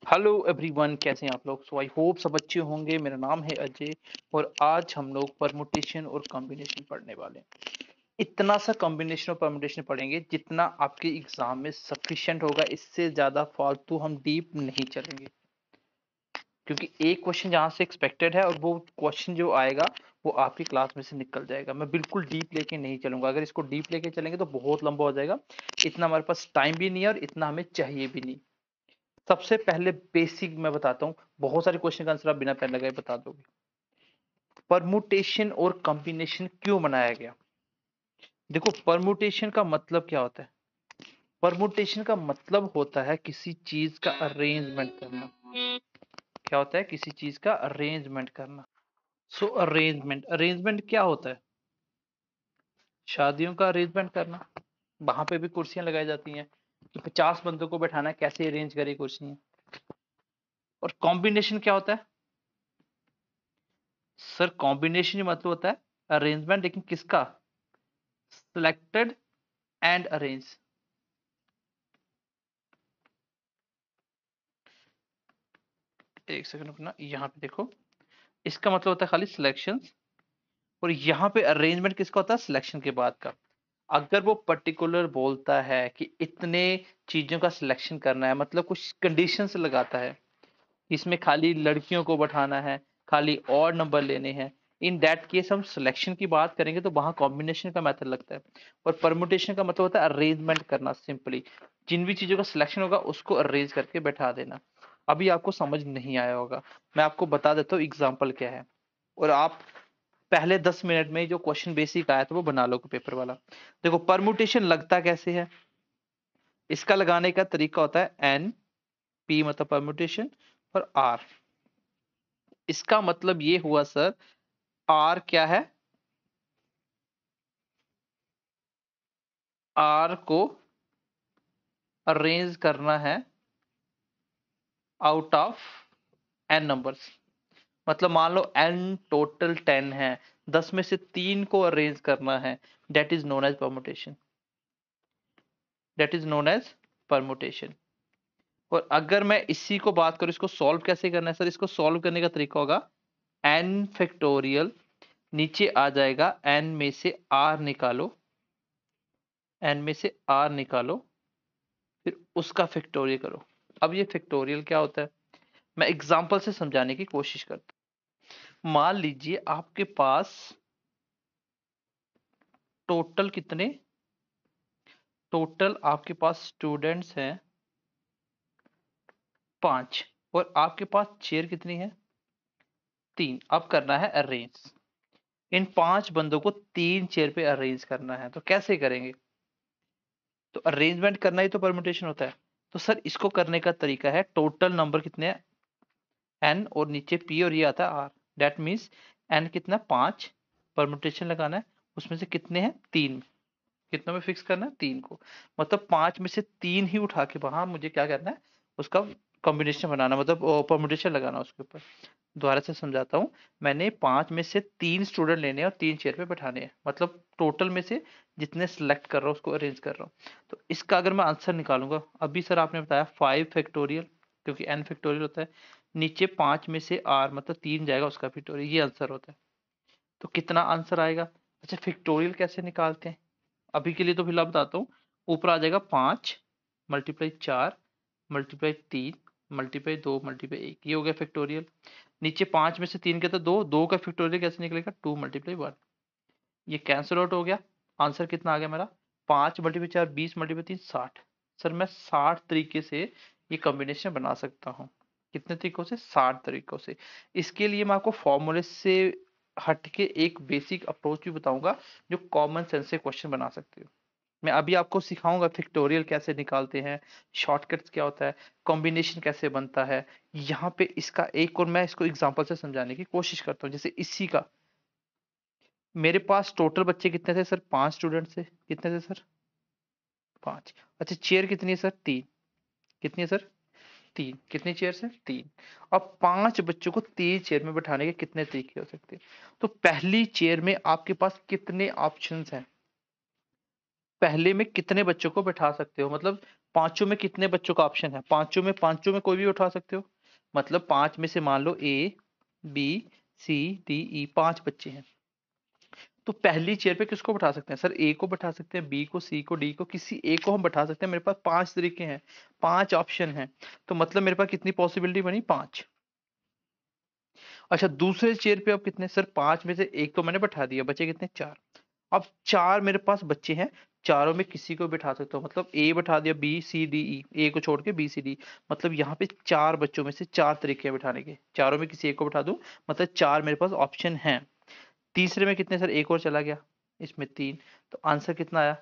Hello everyone, कैसे हैं आप लोग। सो आई होप सब अच्छे होंगे। मेरा नाम है अजय और आज हम लोग परमुटेशन और कॉम्बिनेशन पढ़ने वाले हैं। इतना सा कॉम्बिनेशन और परमुटेशन पढ़ेंगे जितना आपके एग्जाम में सफिशिएंट होगा। इससे ज़्यादा फालतू हम डीप नहीं चलेंगे, क्योंकि एक क्वेश्चन जहाँ से एक्सपेक्टेड है और वो क्वेश्चन जो आएगा वो आपकी क्लास में से निकल जाएगा। मैं बिल्कुल डीप लेके नहीं चलूंगा। अगर इसको डीप लेके चलेंगे तो बहुत लंबा हो जाएगा। इतना हमारे पास टाइम भी नहीं है और इतना हमें चाहिए भी नहीं। सबसे पहले बेसिक मैं बताता हूँ, बहुत सारे क्वेश्चन का आंसर आप बिना पेन लगाए बता दोगे। परमुटेशन और कॉम्बिनेशन क्यों बनाया गया। देखो, परमुटेशन का मतलब क्या होता है। परमुटेशन का मतलब होता है किसी चीज का अरेंजमेंट करना। क्या होता है? किसी चीज का अरेंजमेंट करना। सो अरेंजमेंट अरेंजमेंट क्या होता है? शादियों का अरेंजमेंट करना। वहां पे भी कुर्सियां लगाई जाती हैं कि 50 बंदों को बैठाना है, कैसे अरेंज करें कुर्सियां। और कॉम्बिनेशन क्या होता है? सर, कॉम्बिनेशन मतलब होता है अरेंजमेंट, लेकिन किसका? Selected and arrange. एक सेकंड रुकना, यहाँ पे देखो। इसका मतलब होता है खाली सिलेक्शन, और यहाँ पे अरेंजमेंट किसका होता है? सिलेक्शन के बाद का। अगर वो पर्टिकुलर बोलता है कि इतने चीजों का सिलेक्शन करना है, मतलब कुछ कंडीशंस लगाता है, इसमें खाली लड़कियों को बैठाना है, खाली और नंबर लेने हैं, इन दैट केस हम सिलेक्शन की बात करेंगे तो वहां कॉम्बिनेशन का मेथड लगता है। और परमुटेशन का मतलब होता है अरेंजमेंट करना। सिंपली जिन भी चीजों का सिलेक्शन होगा उसको अरेंज करके बैठा देना। अभी आपको समझ नहीं आया होगा, मैं आपको बता देता हूँ एग्जाम्पल क्या है। और आप पहले 10 मिनट में जो क्वेश्चन बेसिक आया था वो बना लो पेपर वाला। देखो, परमुटेशन लगता कैसे है। इसका लगाने का तरीका होता है एन, पी मतलब परमुटेशन, और आर। इसका मतलब ये हुआ सर, आर क्या है? आर को अरेंज करना है आउट ऑफ एन नंबर्स। मतलब मान लो एन टोटल 10 है, 10 में से 3 को अरेंज करना है। That is known as permutation. That is known as permutation. और अगर मैं इसी को बात करूं, इसको सॉल्व कैसे करना है सर? इसको सॉल्व करने का तरीका होगा एन फैक्टोरियल, नीचे आ जाएगा एन में से आर निकालो, एन में से आर निकालो, फिर उसका फैक्टोरियल करो। अब ये फैक्टोरियल क्या होता है, मैं एग्जांपल से समझाने की कोशिश करता हूं। मान लीजिए आपके पास टोटल कितने, टोटल आपके पास स्टूडेंट्स हैं 5, और आपके पास चेयर कितनी है? 3। अब करना है अरेंज। इन 5 बंदों को 3 चेयर पे अरेंज करना है, तो कैसे करेंगे? तो अरेंजमेंट करना ही तो परमुटेशन होता है। तो सर, इसको करने का तरीका है, टोटल नंबर कितने हैं? एन, और नीचे पी, और ये आता है आर। दैट मीन्स एन कितना? 5। परमुटेशन लगाना है, उसमें से कितने हैं? 3। कितनों में फिक्स करना है? 3 को। मतलब 5 में से 3 ही उठा के वहां मुझे क्या करना है? उसका कॉम्बिनेशन बनाना, मतलब परमुटेशन लगाना उसके ऊपर। दोबारा से समझाता हूँ। मैंने 5 में से 3 स्टूडेंट लेने हैं और 3 चेयर पे बैठाने हैं, मतलब टोटल में से जितने सिलेक्ट कर रहा हूँ उसको अरेंज कर रहा हूँ। तो इसका अगर मैं आंसर निकालूंगा, अभी सर आपने बताया 5 फैक्टोरियल, क्योंकि एन फैक्टोरियल होता है। नीचे 5 में से आर मतलब 3 जाएगा, उसका फैक्टोरियल, ये आंसर होता है। तो कितना आंसर आएगा? अच्छा, फैक्टोरियल कैसे निकालते हैं? अभी के लिए तो फिलहाल बताता हूँ। ऊपर आ जाएगा 5 मल्टीप्लाई 4 मल्टीप्लाई 3 मल्टीप्लाई 2 मल्टीप्लाई 1, ये हो गया फैक्टोरियल। नीचे 5 में से 3 के तो 2, 2 का फैक्टोरियल कैसे निकलेगा? 2 मल्टीप्लाई 1। ये कैंसिल आउट हो गया। आंसर कितना आ गया मेरा? 5 मल्टीप्लाई 4 20 मल्टीप्लाई 3 60। सर, मैं 60 तरीके से ये कॉम्बिनेशन बना सकता हूँ। कितने तरीकों से? 60 तरीकों से। इसके लिए मैं आपको फॉर्मूले से हट के एक बेसिक अप्रोच भी बताऊंगा जो कॉमन सेंस से क्वेश्चन बना सकते हो। मैं अभी आपको सिखाऊंगा फैक्टोरियल कैसे निकालते हैं, शॉर्टकट्स क्या होता है, कॉम्बिनेशन कैसे बनता है। यहाँ पे इसका एक और मैं इसको एग्जांपल से समझाने की कोशिश करता हूँ। जैसे इसी का, मेरे पास टोटल बच्चे कितने थे सर? 5 स्टूडेंट से। कितने थे सर? 5। अच्छा, चेयर कितनी है सर? 3। कितनी है सर? 3। कितनी चेयर है? 3। अब 5 बच्चों को 3 चेयर में बैठाने के कितने तरीके हो सकते हैं? तो पहली चेयर में आपके पास कितने ऑप्शंस हैं? पहले में कितने बच्चों को बैठा सकते हो, मतलब पांचों में कितने बच्चों का ऑप्शन है? पांचों में कोई भी उठा सकते हो। मतलब 5 में से मान लो A B C D E 5 बच्चे हैं, तो पहली चेयर पे किसको बैठा सकते हैं सर? ए को बैठा सकते हैं, बी को, सी को, डी को, किसी एक को हम बैठा सकते हैं। मेरे पास 5 तरीके हैं, 5 ऑप्शन हैं, तो मतलब मेरे पास कितनी पॉसिबिलिटी बनी? 5। अच्छा, दूसरे चेयर पे अब कितने सर? 5 में से एक तो मैंने बैठा दिया, बचे कितने? 4। अब 4 मेरे पास बच्चे हैं, चारों में किसी को बिठा सकता हूँ। मतलब ए बैठा दिया, बी सी डी ई, ए को छोड़ के बी सी डी, मतलब यहाँ पे 4 बच्चों में से 4 तरीके हैं बिठाने के, चारों में किसी एक को बिठा दूं, मतलब 4 मेरे पास ऑप्शन हैं। तीसरे में कितने सर? एक और चला गया, इसमें 3, तो आंसर कितना आया?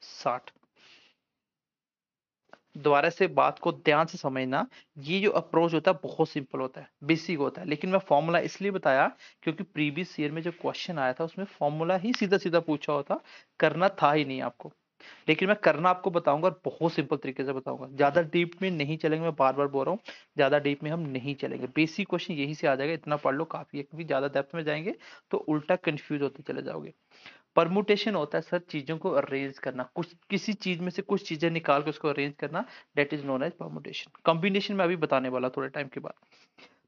60। दोबारा से बात को ध्यान से समझना, ये जो अप्रोच होता है बहुत सिंपल होता है, बेसिक होता है, लेकिन मैं फॉर्मूला इसलिए बताया क्योंकि प्रीवियस ईयर में जो क्वेश्चन आया था उसमें फॉर्मूला ही सीधा सीधा पूछा होता, करना था ही नहीं आपको। लेकिन मैं करना आपको बताऊंगा और बहुत सिंपल तरीके से बताऊंगा, ज्यादा डीप में नहीं चलेंगे, मैं बार बार बोल रहा हूँ, ज्यादा डीप में हम नहीं चलेंगे, बेसिक क्वेश्चन यही से आ जाएगा, इतना पढ़ लो काफी है, क्योंकि ज्यादा डेप्थ में जाएंगे तो उल्टा कंफ्यूज होते चले जाओगे। परमुटेशन होता है सर चीजों को अरेंज करना, कुछ किसी चीज में से कुछ चीजें निकाल के उसको अरेंज करना, that is known as permutation. Combination में अभी बताने वाला थोड़े टाइम के बाद।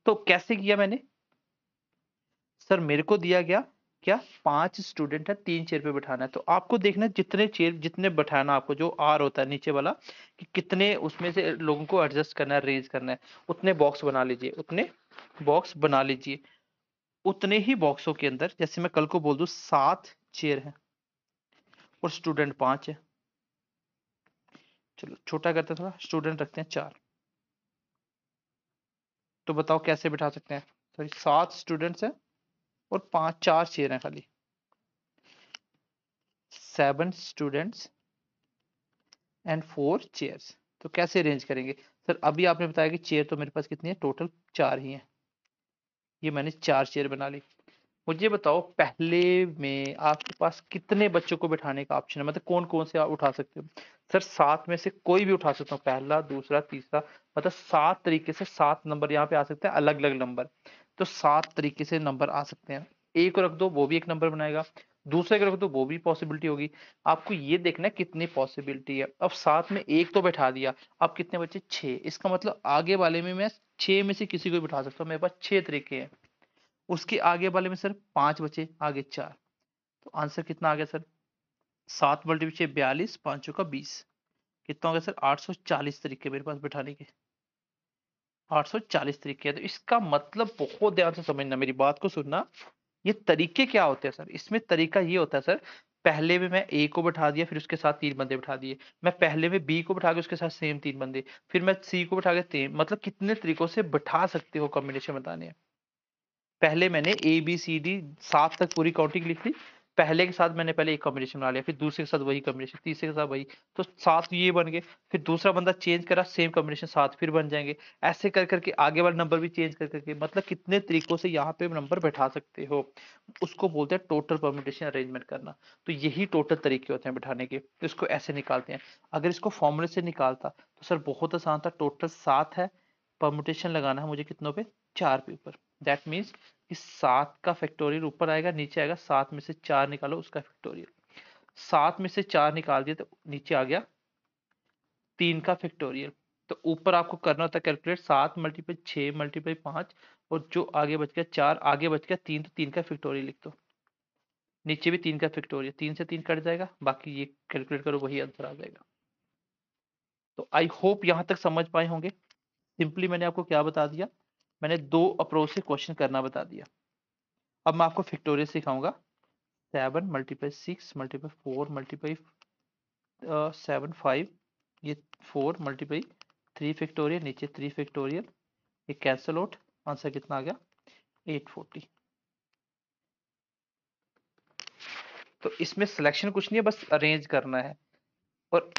तो कैसे किया मैंने सर? मेरे को दिया गया क्या? 5 स्टूडेंट है, 3 चेयर पे बैठाना है, तो आपको देखना है जितने चेयर जितने बैठाना, आपको जो आर होता है नीचे वाला, कि कितने उसमें से लोगों को एडजस्ट करना है, अरेंज करना है, उतने बॉक्स बना लीजिए, उतने बॉक्स बना लीजिए। उतने ही बॉक्सों के अंदर, जैसे मैं कल को बोल दूं 7 चेयर है और स्टूडेंट 5 है, चलो छोटा करते हैं थोड़ा, स्टूडेंट रखते हैं 4, तो बताओ कैसे बिठा सकते हैं? सॉरी, 7 स्टूडेंट्स हैं और 4 चेयर हैं खाली, 7 स्टूडेंट्स एंड 4 चेयर्स। तो कैसे अरेंज करेंगे सर? अभी आपने बताया कि चेयर तो मेरे पास कितनी है? टोटल 4 ही है, ये मैंने 4 चेयर बना ली। मुझे बताओ पहले में आपके पास कितने बच्चों को बिठाने का ऑप्शन है, मतलब कौन कौन से आप उठा सकते हो? सर 7 में से कोई भी उठा सकता हूँ, पहला दूसरा तीसरा, मतलब 7 तरीके से 7 नंबर यहाँ पे आ सकते हैं, अलग अलग नंबर। तो 7 तरीके से नंबर आ सकते हैं। एक को रख दो वो भी एक नंबर बनाएगा, दूसरे को रख दो वो भी पॉसिबिलिटी होगी। आपको ये देखना है कितनी पॉसिबिलिटी है। अब 7 में एक तो बैठा दिया, अब कितने बचे? 6। इसका मतलब आगे वाले में मैं 6 में से किसी को भी बिठा सकता हूँ, मेरे पास 6 तरीके हैं। उसके आगे वाले में सर 5 बचे, आगे 4, तो आंसर कितना आ गया सर? 7 मल्टीप्लाई 6 42, 5 का 20, कितना हो गया सर? 840 तरीके मेरे पास बिठाने के, 840 तरीके हैं। तो इसका मतलब बहुत ध्यान से समझना, मेरी बात को सुनना, ये तरीके क्या होते हैं सर? इसमें तरीका ये होता है सर, पहले में मैं ए को बैठा दिया, फिर उसके साथ 3 बंदे बैठा दिए, मैं पहले में बी को बैठा के उसके साथ सेम 3 बंदे, फिर मैं सी को बैठा के 3, मतलब कितने तरीकों से बैठा सकते हो, कॉम्बिनेशन बताने हैं। पहले मैंने ए बी सी डी 7 तक पूरी काउंटिंग लिख ली, पहले के साथ मैंने पहले एक कॉम्बिनेशन बना लिया, फिर दूसरे के साथ वही कॉम्बिनेशन, तीसरे के साथ वही, तो 7 ये बन गए। फिर दूसरा बंदा चेंज करा, सेम कॉम्बिनेशन 7 फिर बन जाएंगे। ऐसे कर करके आगे वाले नंबर भी चेंज कर करके, मतलब कितने तरीकों से यहाँ पे नंबर बैठा सकते हो, उसको बोलते हैं टोटल परम्यूटेशन अरेंजमेंट करना। तो यही टोटल तरीके होते हैं बैठाने के, तो इसको ऐसे निकालते हैं। अगर इसको फॉर्मूले से निकालता तो सर बहुत आसान था, टोटल 7 है, परम्यूटेशन लगाना है मुझे कितनों पे? 4 पे ऊपर। दैट मीन्स इस 7 का फैक्टोरियल ऊपर आएगा, नीचे आएगा, 7 में से 4 निकालो उसका फैक्टोरियल, 7 में से 4 निकाल दिया तो नीचे आ गया 3 का फैक्टोरियल। तो ऊपर आपको करना होता है कैलकुलेट, 7 मल्टीप्लाई 6 मल्टीप्लाई 5, और जो आगे बच गया 4, आगे बच गया 3, तो 3 का फैक्टोरियल लिख दो, नीचे भी 3 का फैक्टोरियल, 3 से 3 कट जाएगा, बाकी ये कैलकुलेट करो वही आंसर आ जाएगा। तो आई होप यहां तक समझ पाए होंगे। सिंपली मैंने आपको क्या बता दिया? मैंने 2 अप्रोच से क्वेश्चन करना बता दिया। अब मैं आपको फैक्टोरियल सिखाऊंगा। 7 मल्टीप्लाई 6 मल्टीप्लाई 4 मल्टीप्लाई 7 5, ये 4 मल्टीप्लाई 3 फैक्टोरियल, नीचे 3 फैक्टोरियल, ये कैंसिल आउट, आंसर कितना आ गया? 840। तो इसमें सिलेक्शन कुछ नहीं है, बस अरेंज करना है। और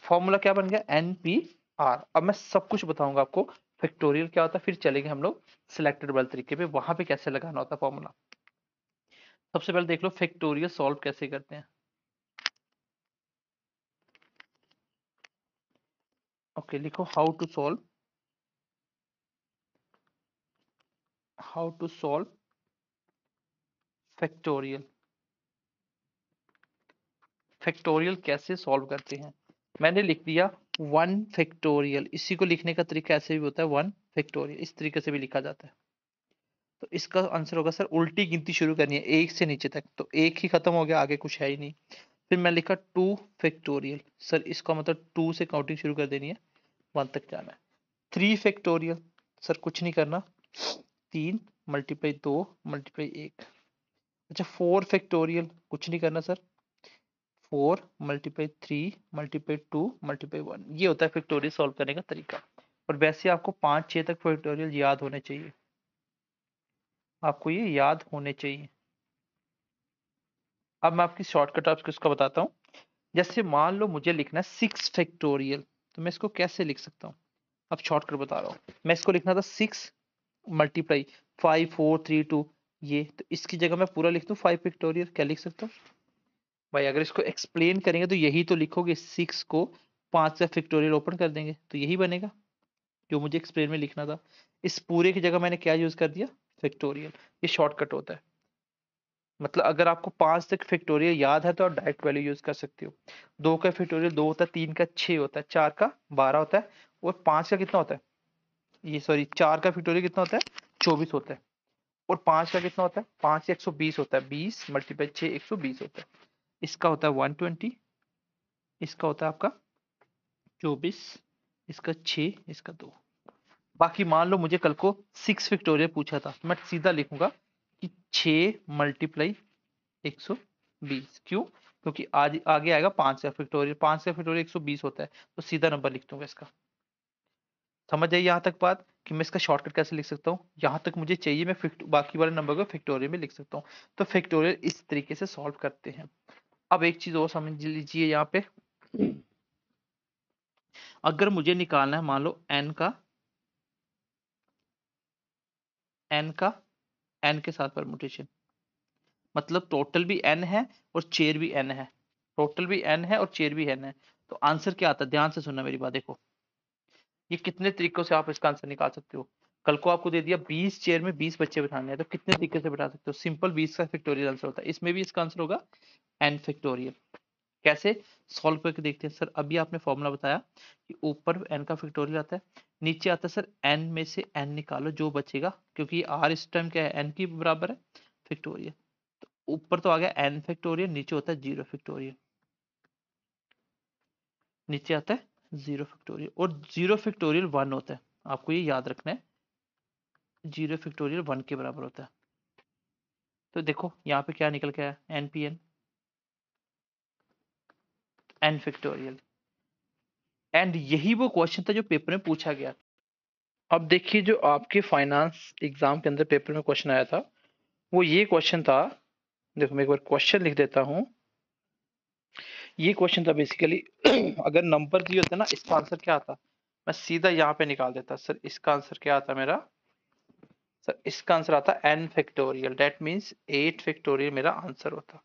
फॉर्मूला क्या बन गया? N P R. अब मैं सब कुछ बताऊंगा आपको, फैक्टोरियल क्या होता है, फिर चलेंगे हम लोग सिलेक्टेड वाले तरीके पे, वहां पे कैसे लगाना होता है फॉर्मूला। सबसे पहले देख लो फैक्टोरियल सॉल्व कैसे करते हैं। ओके, लिखो how to solve factorial. Factorial कैसे सॉल्व करते हैं? मैंने लिख दिया 1 फैक्टोरियल। इसी को लिखने का तरीका ऐसे भी होता है, 1 फैक्टोरियल, इस तरीके से भी लिखा जाता है। तो इसका आंसर होगा सर, उल्टी गिनती शुरू करनी है एक से नीचे तक, तो एक ही खत्म हो गया, आगे कुछ है ही नहीं। फिर मैं लिखा 2 फैक्टोरियल, सर इसका मतलब 2 से काउंटिंग शुरू कर देनी है, 1 तक जाना है। 3 फैक्टोरियल, सर कुछ नहीं करना, 3 मल्टीप्लाई 2 मल्टीप्लाई 1। अच्छा 4 फैक्टोरियल, कुछ नहीं करना सर, 4 मल्टीप्लाई 3 मल्टीप्लाई 2 मल्टीप्लाई 1। ये होता है फैक्टोरियल सॉल्व करने का तरीका। और वैसे आपको 5-6 तक फैक्टोरियल याद होने चाहिए, आपको ये याद होने चाहिए। अब मैं आपकी शॉर्टकट आपको इसका बताता हूँ। जैसे मान लो मुझे लिखना है 6 फैक्टोरियल, तो मैं इसको कैसे लिख सकता हूँ? अब शॉर्टकट बता रहा हूँ। मैं इसको लिखना था 6 मल्टीप्लाई 5 4 3 2, ये तो इसकी जगह मैं पूरा लिख दूँ 5 फैक्टोरियल, क्या लिख सकता हूँ भाई? अगर इसको एक्सप्लेन करेंगे तो यही तो लिखोगे, 6 को 5 से फैक्टोरियल ओपन कर देंगे तो यही बनेगा जो मुझे एक्सप्लेन में लिखना था। इस पूरे की जगह मैंने क्या यूज कर दिया? फैक्टोरियल। ये शॉर्टकट होता है। मतलब अगर आपको 5 तक फैक्टोरियल याद है तो आप डायरेक्ट वैल्यू यूज कर सकते हो। 2 का फैक्टोरियल 2 होता है, 3 का 6 होता है, 4 का 12 होता है, और 5 का कितना होता है? ये सॉरी, 4 का फैक्टोरियल कितना होता है? 24 होता है। और 5 का कितना होता है? 5 से 120 होता है, 20 मल्टीप्लाई 6 120 होता है। इसका होता है 120, इसका होता है आपका 24, इसका 6, इसका 2। बाकी मान लो मुझे कल को 6 फैक्टोरियल पूछा था, मैं सीधा लिखूंगा कि 6 मल्टीप्लाई 120। क्यों? क्योंकि आज आगे आएगा 5 का फैक्टोरियल, 5 का फैक्टोरियल 120 होता है, तो सीधा नंबर लिख दूंगा इसका। समझ आई यहाँ तक बात कि मैं इसका शॉर्टकट कैसे लिख सकता हूँ? यहाँ तक मुझे चाहिए, मैं बाकी वाले नंबर को फैक्टोरियल में लिख सकता हूँ। तो फैक्टोरियल इस तरीके से सॉल्व करते हैं। अब एक चीज और समझ लीजिए यहाँ पे, अगर मुझे निकालना है मान लो एन के साथ परमुटेशन, मतलब टोटल भी एन है और चेर भी एन है, टोटल भी एन है और चेर भी एन है, तो आंसर क्या आता है? ध्यान से सुनना मेरी बात, देखो ये कितने तरीकों से आप इसका आंसर निकाल सकते हो। कल को आपको दे दिया 20 चेयर में 20 बच्चे बिठाने हैं, तो कितने तरीके से बिठा सकते हो? सिंपल 20 का फैक्टोरियल आंसर होता है, इसमें भी इसका आंसर होगा एन फैक्टोरियल। कैसे सॉल्व करके देखते हैं? सर अभी आपने फॉर्मूला बताया कि ऊपर एन का फैक्टोरियल आता है, नीचे आता है सर एन में से एन निकालो जो बचेगा, क्योंकि आर इस टाइम क्या है? एन की बराबर है, फैक्टोरियल। तो ऊपर तो आ गया एन फैक्टोरियल, नीचे होता है 0 फैक्टोरियल, नीचे आता है 0 फैक्टोरियल, और 0 फैक्टोरियल 1 होता है, आपको ये याद रखना है, 0 फैक्टोरियल 1 के बराबर होता है। तो देखो यहाँ पे क्या निकल के आया? N P N, N factorial. And यही वो क्वेश्चन था जो पेपर में पूछा गया। अब देखिए जो आपके फाइनेंस एग्जाम के अंदर पेपर में क्वेश्चन आया था, वो ये क्वेश्चन था। देखो मैं एक बार क्वेश्चन लिख देता हूँ। ये क्वेश्चन था बेसिकली अगर नंबर दिए होते ना, इसका आंसर क्या आता? मैं सीधा यहाँ पे निकाल देता। सर इसका आंसर क्या आता मेरा? सर इसका आंसर आता N factorial, that means 8 factorial मेरा आंसर होता।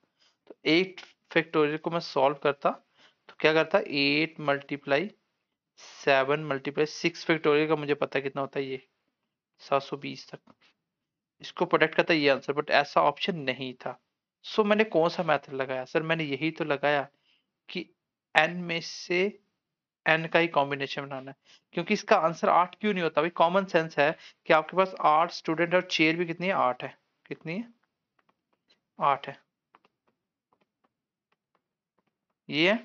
तो 8 फैक्टोरियल को मैं सॉल्व करता तो क्या करता? 8 मल्टीप्लाई 7 मल्टीप्लाई 6 फैक्टोरियल का मुझे पता है कितना होता है, ये 720 तक। इसको प्रोडक्ट करता ये आंसर, बट ऐसा ऑप्शन नहीं था। सो मैंने कौन सा मेथड लगाया? सर मैंने यही तो लगाया कि एन में से एन का ही कॉम्बिनेशन बनाना है। क्योंकि इसका आंसर 8 क्यों नहीं होता भाई? कॉमन सेंस है कि आपके पास 8 स्टूडेंट और चेयर भी कितनी है? 8 है। कितनी है? 8 है। ये है।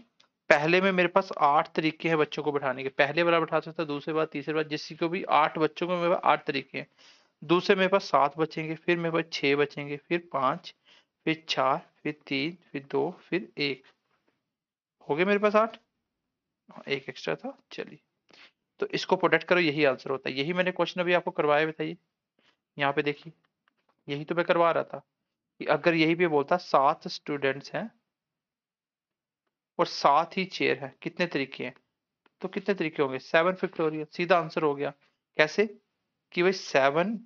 पहले में मेरे पास 8 तरीके हैं बच्चों को बैठाने के, पहले वाला बैठा सकता, दूसरे बार, तीसरे बार, जिसकी को भी 8 बच्चों को, मेरे पास 8 तरीके हैं। दूसरे मेरे पास 7 बचेंगे, फिर मेरे पास 6 बचेंगे, फिर 5, फिर 4, फिर 3, फिर 2, फिर 1। हो गए मेरे पास 8। एक एक्स्ट्रा था, चलिए। तो इसको प्रोडक्ट करो, यही आंसर होता है। यही मैंने क्वेश्चन अभी आपको करवाया, बताइए यहाँ पे देखिए, यही तो मैं करवा रहा था कि अगर यही पे बोलता 7 स्टूडेंट्स हैं और 7 ही चेयर है, कितने तरीके हैं? तो कितने तरीके होंगे? 7 फैक्टोरियल, सीधा आंसर हो गया। कैसे? कि भाई 7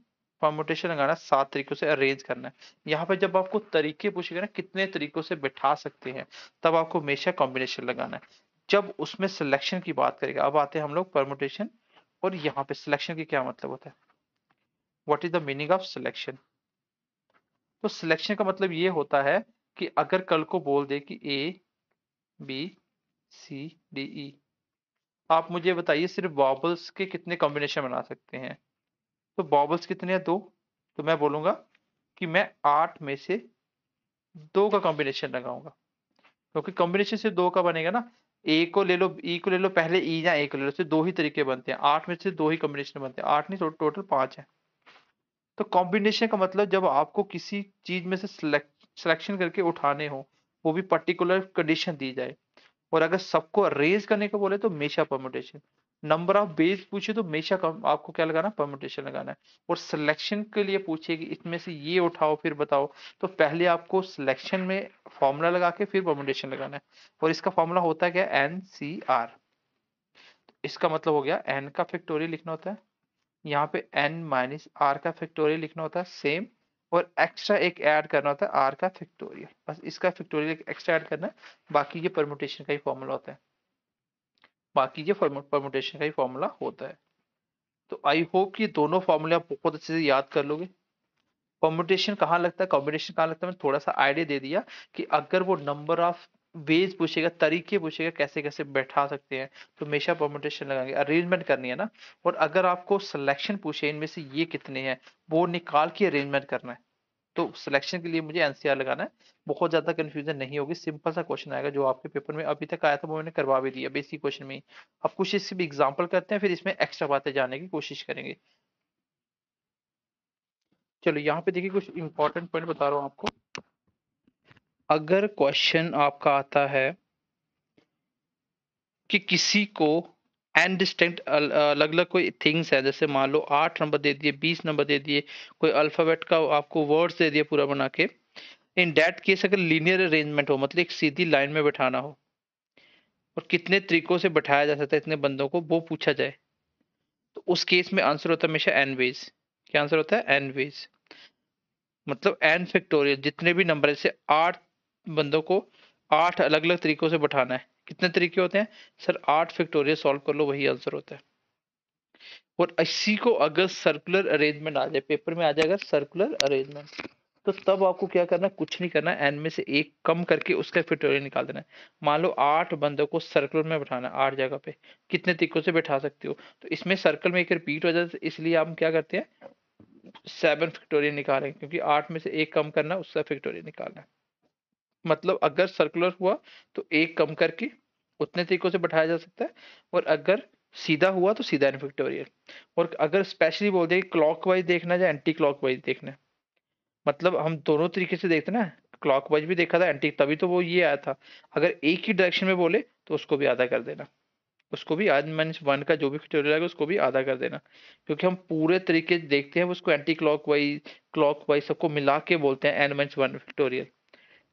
परमुटेशन लगाना, 7 तरीकों से अरेंज करना है। यहाँ पे जब आपको तरीके पूछेगा ना कितने तरीकों से बिठा सकते हैं, तब आपको हमेशा कॉम्बिनेशन लगाना है। जब उसमें सिलेक्शन की बात करेगा, अब आते हैं हम लोग परमुटेशन, और यहाँ पे सिलेक्शन की क्या मतलब होता है? What is the meaning of selection? तो सिलेक्शन का मतलब ये होता है कि अगर कल को बोल दे कि A B C D E. आप मुझे बताइए सिर्फ वॉबल्स के कितने कॉम्बिनेशन बना सकते हैं? तो वॉबल्स कितने हैं? दो। तो मैं बोलूंगा कि मैं 8 में से 2 का कॉम्बिनेशन लगाऊंगा, क्योंकि कॉम्बिनेशन सिर्फ 2 का बनेगा ना। ए को ले लो, ई को ले लो पहले, ई या ए को ले लो, सिर्फ 2 ही तरीके बनते हैं। 8 में से 2 ही कॉम्बिनेशन बनते हैं, 8 नहीं तो टोटल 5 है। तो कॉम्बिनेशन का मतलब जब आपको किसी चीज में से सिलेक्शन करके उठाने हो, वो भी पर्टिकुलर कंडीशन दी जाए। और अगर सबको अरेंज करने को बोले तो हमेशा परमुटेशन। नंबर ऑफ बेस पूछे तो हमेशा आपको क्या लगाना, परमुटेशन लगाना है। और सिलेक्शन के लिए पूछे कि इसमें से ये उठाओ फिर बताओ, तो पहले आपको सिलेक्शन में फॉर्मूला लगा के फिर परमुटेशन लगाना है। और इसका फॉर्मूला होता है क्या, एन सी आर। इसका मतलब हो गया एन का फैक्टोरियल लिखना होता है, यहाँ पे n माइनस आर का फैक्टोरियल लिखना होता है सेम, और एक्स्ट्रा एक ऐड करना होता है आर का फैक्टोरियल। बस इसका फैक्टोरियल एक एक्स्ट्रा ऐड करना है, बाकी ये परमुटेशन का ही फॉर्मूला होता है। बाकी ये परमुटेशन का ही फॉर्मूला होता है। तो आई होप ये दोनों फॉर्मूले आप बहुत अच्छे से याद कर लोगे। परमुटेशन कहाँ लगता है, कॉम्बिनेशन कहाँ लगता है, मैं थोड़ा सा आइडिया दे दिया कि अगर वो नंबर ऑफ वेज पूछेगा, तरीके पूछेगा कैसे कैसे बैठा सकते हैं, तो हमेशा परमुटेशन लगाएंगे, अरेंजमेंट करनी है ना। और अगर आपको सिलेक्शन पूछे इनमें से ये कितने हैं, वो निकाल के अरेंजमेंट करना है, तो सिलेक्शन के लिए मुझे एनसीआर लगाना है। बहुत ज्यादा कंफ्यूजन नहीं होगी, सिंपल सा क्वेश्चन आएगा जो आपके पेपर में अभी तक आया था, वो मैंने करवा भी दिया बेसिक क्वेश्चन में ही। अब कुछ इससे भी एग्जाम्पल करते हैं, फिर इसमें एक्स्ट्रा बातें जानने की कोशिश करेंगे। चलो यहाँ पे देखिए कुछ इंपॉर्टेंट पॉइंट बता रहा हूँ आपको। अगर क्वेश्चन आपका आता है कि किसी को एन डिस्टिंक्ट अलग अलग कोई थिंग्स है, जैसे मान लो 8 नंबर दे दिए, 20 नंबर दे दिए, कोई अल्फाबेट का आपको वर्ड्स दे दिया पूरा बना के। इन दैट केस अगर लीनियर अरेंजमेंट हो, मतलब एक सीधी लाइन में बैठाना हो, और कितने तरीकों से बैठाया जा सकता है इतने बंदों को, वो पूछा जाए, तो उस केस में आंसर होता है हमेशा एन वेज। क्या आंसर होता है, एन वेज। मतलब एन फैक्टोरियल, जितने भी नंबर है, जैसे 8 बंदों को 8 अलग अलग तरीकों से बैठाना है, कितने तरीके होते हैं सर, 8 फैक्टोरियल सॉल्व कर लो, वही आंसर होता है। और इसी को अगर सर्कुलर अरेंजमेंट आ जाए, पेपर में आ जाएगा सर्कुलर अरेंजमेंट, तो तब आपको क्या करना है, कुछ नहीं करना है, एन में से एक कम करके उसका फैक्टोरियल निकाल देना है। मान लो 8 बंदों को सर्कुलर में बैठाना है, 8 जगह पे, कितने तरीकों से बैठा सकते हो, तो इसमें सर्कल में एक रिपीट हो जाता है, इसलिए हम क्या करते हैं, 7 फैक्टोरियल निकालें, क्योंकि 8 में से एक कम करना, उसका फैक्टोरियल निकालना है। मतलब अगर सर्कुलर हुआ तो एक कम करके उतने तरीकों से बैठाया जा सकता है, और अगर सीधा हुआ तो सीधा एन फैक्टोरियल। और अगर स्पेशली बोल दे क्लॉकवाइज देखना है या एंटी क्लॉकवाइज देखना है, मतलब हम दोनों तरीके से देखते हैं ना, क्लॉकवाइज भी देखा था, एंटी, तभी तो वो ये आया था। अगर एक ही डायरेक्शन में बोले तो उसको भी आधा कर देना, उसको भी आज माइनस वन का जो भी फैक्टोरियल आएगा उसको भी आधा कर देना, क्योंकि हम पूरे तरीके देखते हैं उसको एंटी क्लॉकवाइज क्लॉकवाइज सबको मिला के बोलते हैं एन माइनस वन फैक्टोरियल।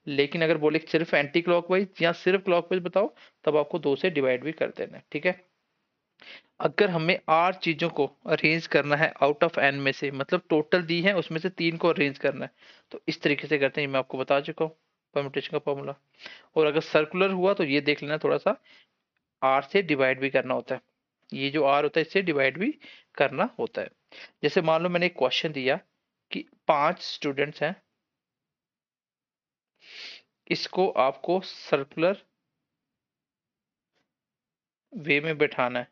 लेकिन अगर बोले सिर्फ एंटी क्लॉकवाइज या सिर्फ क्लॉकवाइज बताओ, तब आपको 2 से डिवाइड भी कर देना है, ठीक है। अगर हमें 8 चीजों को अरेंज करना है आउट ऑफ एन में से, मतलब टोटल दी है उसमें से 3 को अरेंज करना है, तो इस तरीके से करते हैं, मैं आपको बता चुका हूँ परम्यूटेशन का फॉर्मूला। और अगर सर्कुलर हुआ तो ये देख लेना थोड़ा सा, आर से डिवाइड भी करना होता है, ये जो आर होता है इससे डिवाइड भी करना होता है। जैसे मान लो मैंने एक क्वेश्चन दिया कि 5 स्टूडेंट्स हैं, इसको आपको सर्कुलर वे में बैठाना है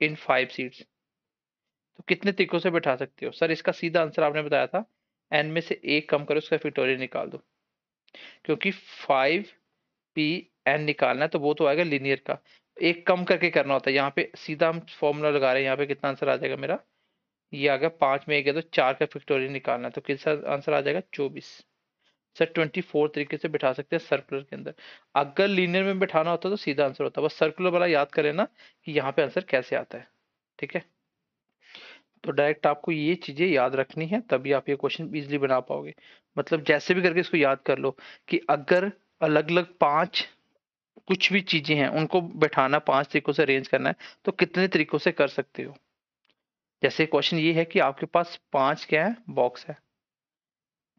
इन 5 सीट्स, तो कितने तरीकों से बैठा सकते हो सर, इसका सीधा आंसर आपने बताया था, एन में से एक कम करो उसका फैक्टोरियल निकाल दो, क्योंकि 5p n निकालना है तो वो तो आएगा लीनियर का, एक कम करके करना होता है। यहाँ पे सीधा हम फॉर्मूला लगा रहे हैं, यहाँ पे कितना आंसर आ जाएगा मेरा, ये आ गया 5 में एक है तो 4 का फैक्टोरियल निकालना है, तो कितना आंसर आ जाएगा 24। सर 24 तरीके से बैठा सकते हैं सर्कुलर के अंदर। अगर लीनियर में बैठाना होता तो सीधा आंसर होता, बस सर्कुलर वाला याद करें ना कि यहाँ पे आंसर कैसे आता है, ठीक है। तो डायरेक्ट आपको ये चीजें याद रखनी है, तभी आप ये क्वेश्चन इजीली बना पाओगे। मतलब जैसे भी करके इसको याद कर लो कि अगर अलग अलग 5 कुछ भी चीजें हैं उनको बैठाना, 5 तरीकों से अरेंज करना है, तो कितने तरीकों से कर सकते हो। जैसे क्वेश्चन ये है कि आपके पास 5 क्या है, बॉक्स है,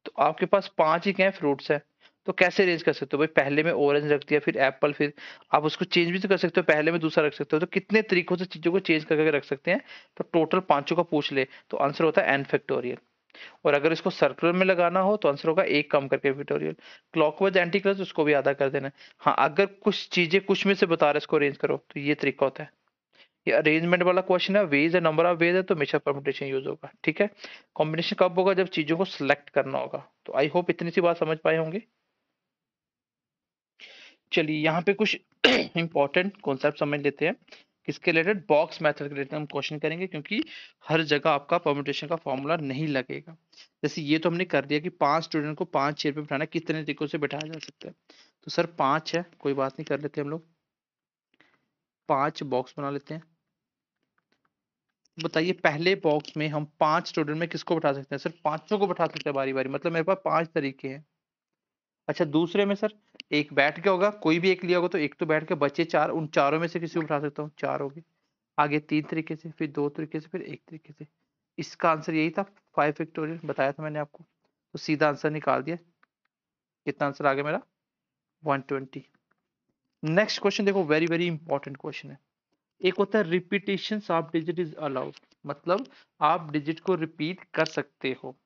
तो आपके पास 5 ही क्या है, फ्रूट्स है, तो कैसे अरेंज कर सकते हो भाई, पहले में ऑरेंज रख दिया फिर एप्पल, फिर आप उसको चेंज भी तो कर सकते हो, पहले में दूसरा रख सकते हो, तो कितने तरीकों से चीजों को चेंज करके रख सकते हैं। तो टोटल पांचों का पूछ ले तो आंसर होता है एन फैक्टोरियल। और अगर इसको सर्कुलर में लगाना हो तो आंसर होगा एक कम करके इक्वेटोरियल। क्लॉकवाइज एंटी क्लॉकवाइज उसको भी आधा कर देना है। हाँ, अगर कुछ चीजें कुछ में से बता रहे इसको अरेंज करो तो ये तरीका होता है। ये अरेंजमेंट वाला क्वेश्चन है, वेज है, नंबर ऑफ वेज है, तो हमेशा परमुटेशन यूज होगा। ठीक है, कॉम्बिनेशन कब होगा? जब चीजों को सिलेक्ट करना होगा। तो आई होप इतनी सी बात समझ पाए होंगे। चलिए यहाँ पे कुछ इंपॉर्टेंट कॉन्सेप्ट समझ लेते हैं। किसके रिलेटेड? बॉक्स मेथड के रिलेटेड हम क्वेश्चन करेंगे, क्योंकि हर जगह आपका परम्यूटेशन का फॉर्मूला नहीं लगेगा। जैसे ये तो हमने कर दिया कि 5 स्टूडेंट को 5 चेयर पे बिठाना है, कितने तरीकों से बिठाया जा सकता है। तो सर 5 है, कोई बात नहीं, कर लेते हैं हम लोग। 5 बॉक्स बना लेते हैं। बताइए पहले बॉक्स में हम 5 स्टूडेंट में किसको बिठा सकते हैं? सर पांचों को बिठा सकते हैं बारी बारी, मतलब मेरे पास 5 तरीके हैं। अच्छा, दूसरे में सर एक बैठ के होगा, कोई भी एक लिया होगा तो एक तो बैठ के, बचे 4, उन चारों में से किसी को बिठा सकता हूँ, 4 हो गए। आगे 3 तरीके से, फिर 2 तरीके से, फिर 1 तरीके से। इसका आंसर यही था, 5 फैक्टोरियल बताया था मैंने आपको। तो सीधा आंसर निकाल दिया। कितना आंसर आ गया मेरा? 120। नेक्स्ट क्वेश्चन देखो, वेरी वेरी इंपॉर्टेंट क्वेश्चन है। एक होता है repetition of digit is allowed, मतलब आप डिजिट को रिपीट कर सकते हो।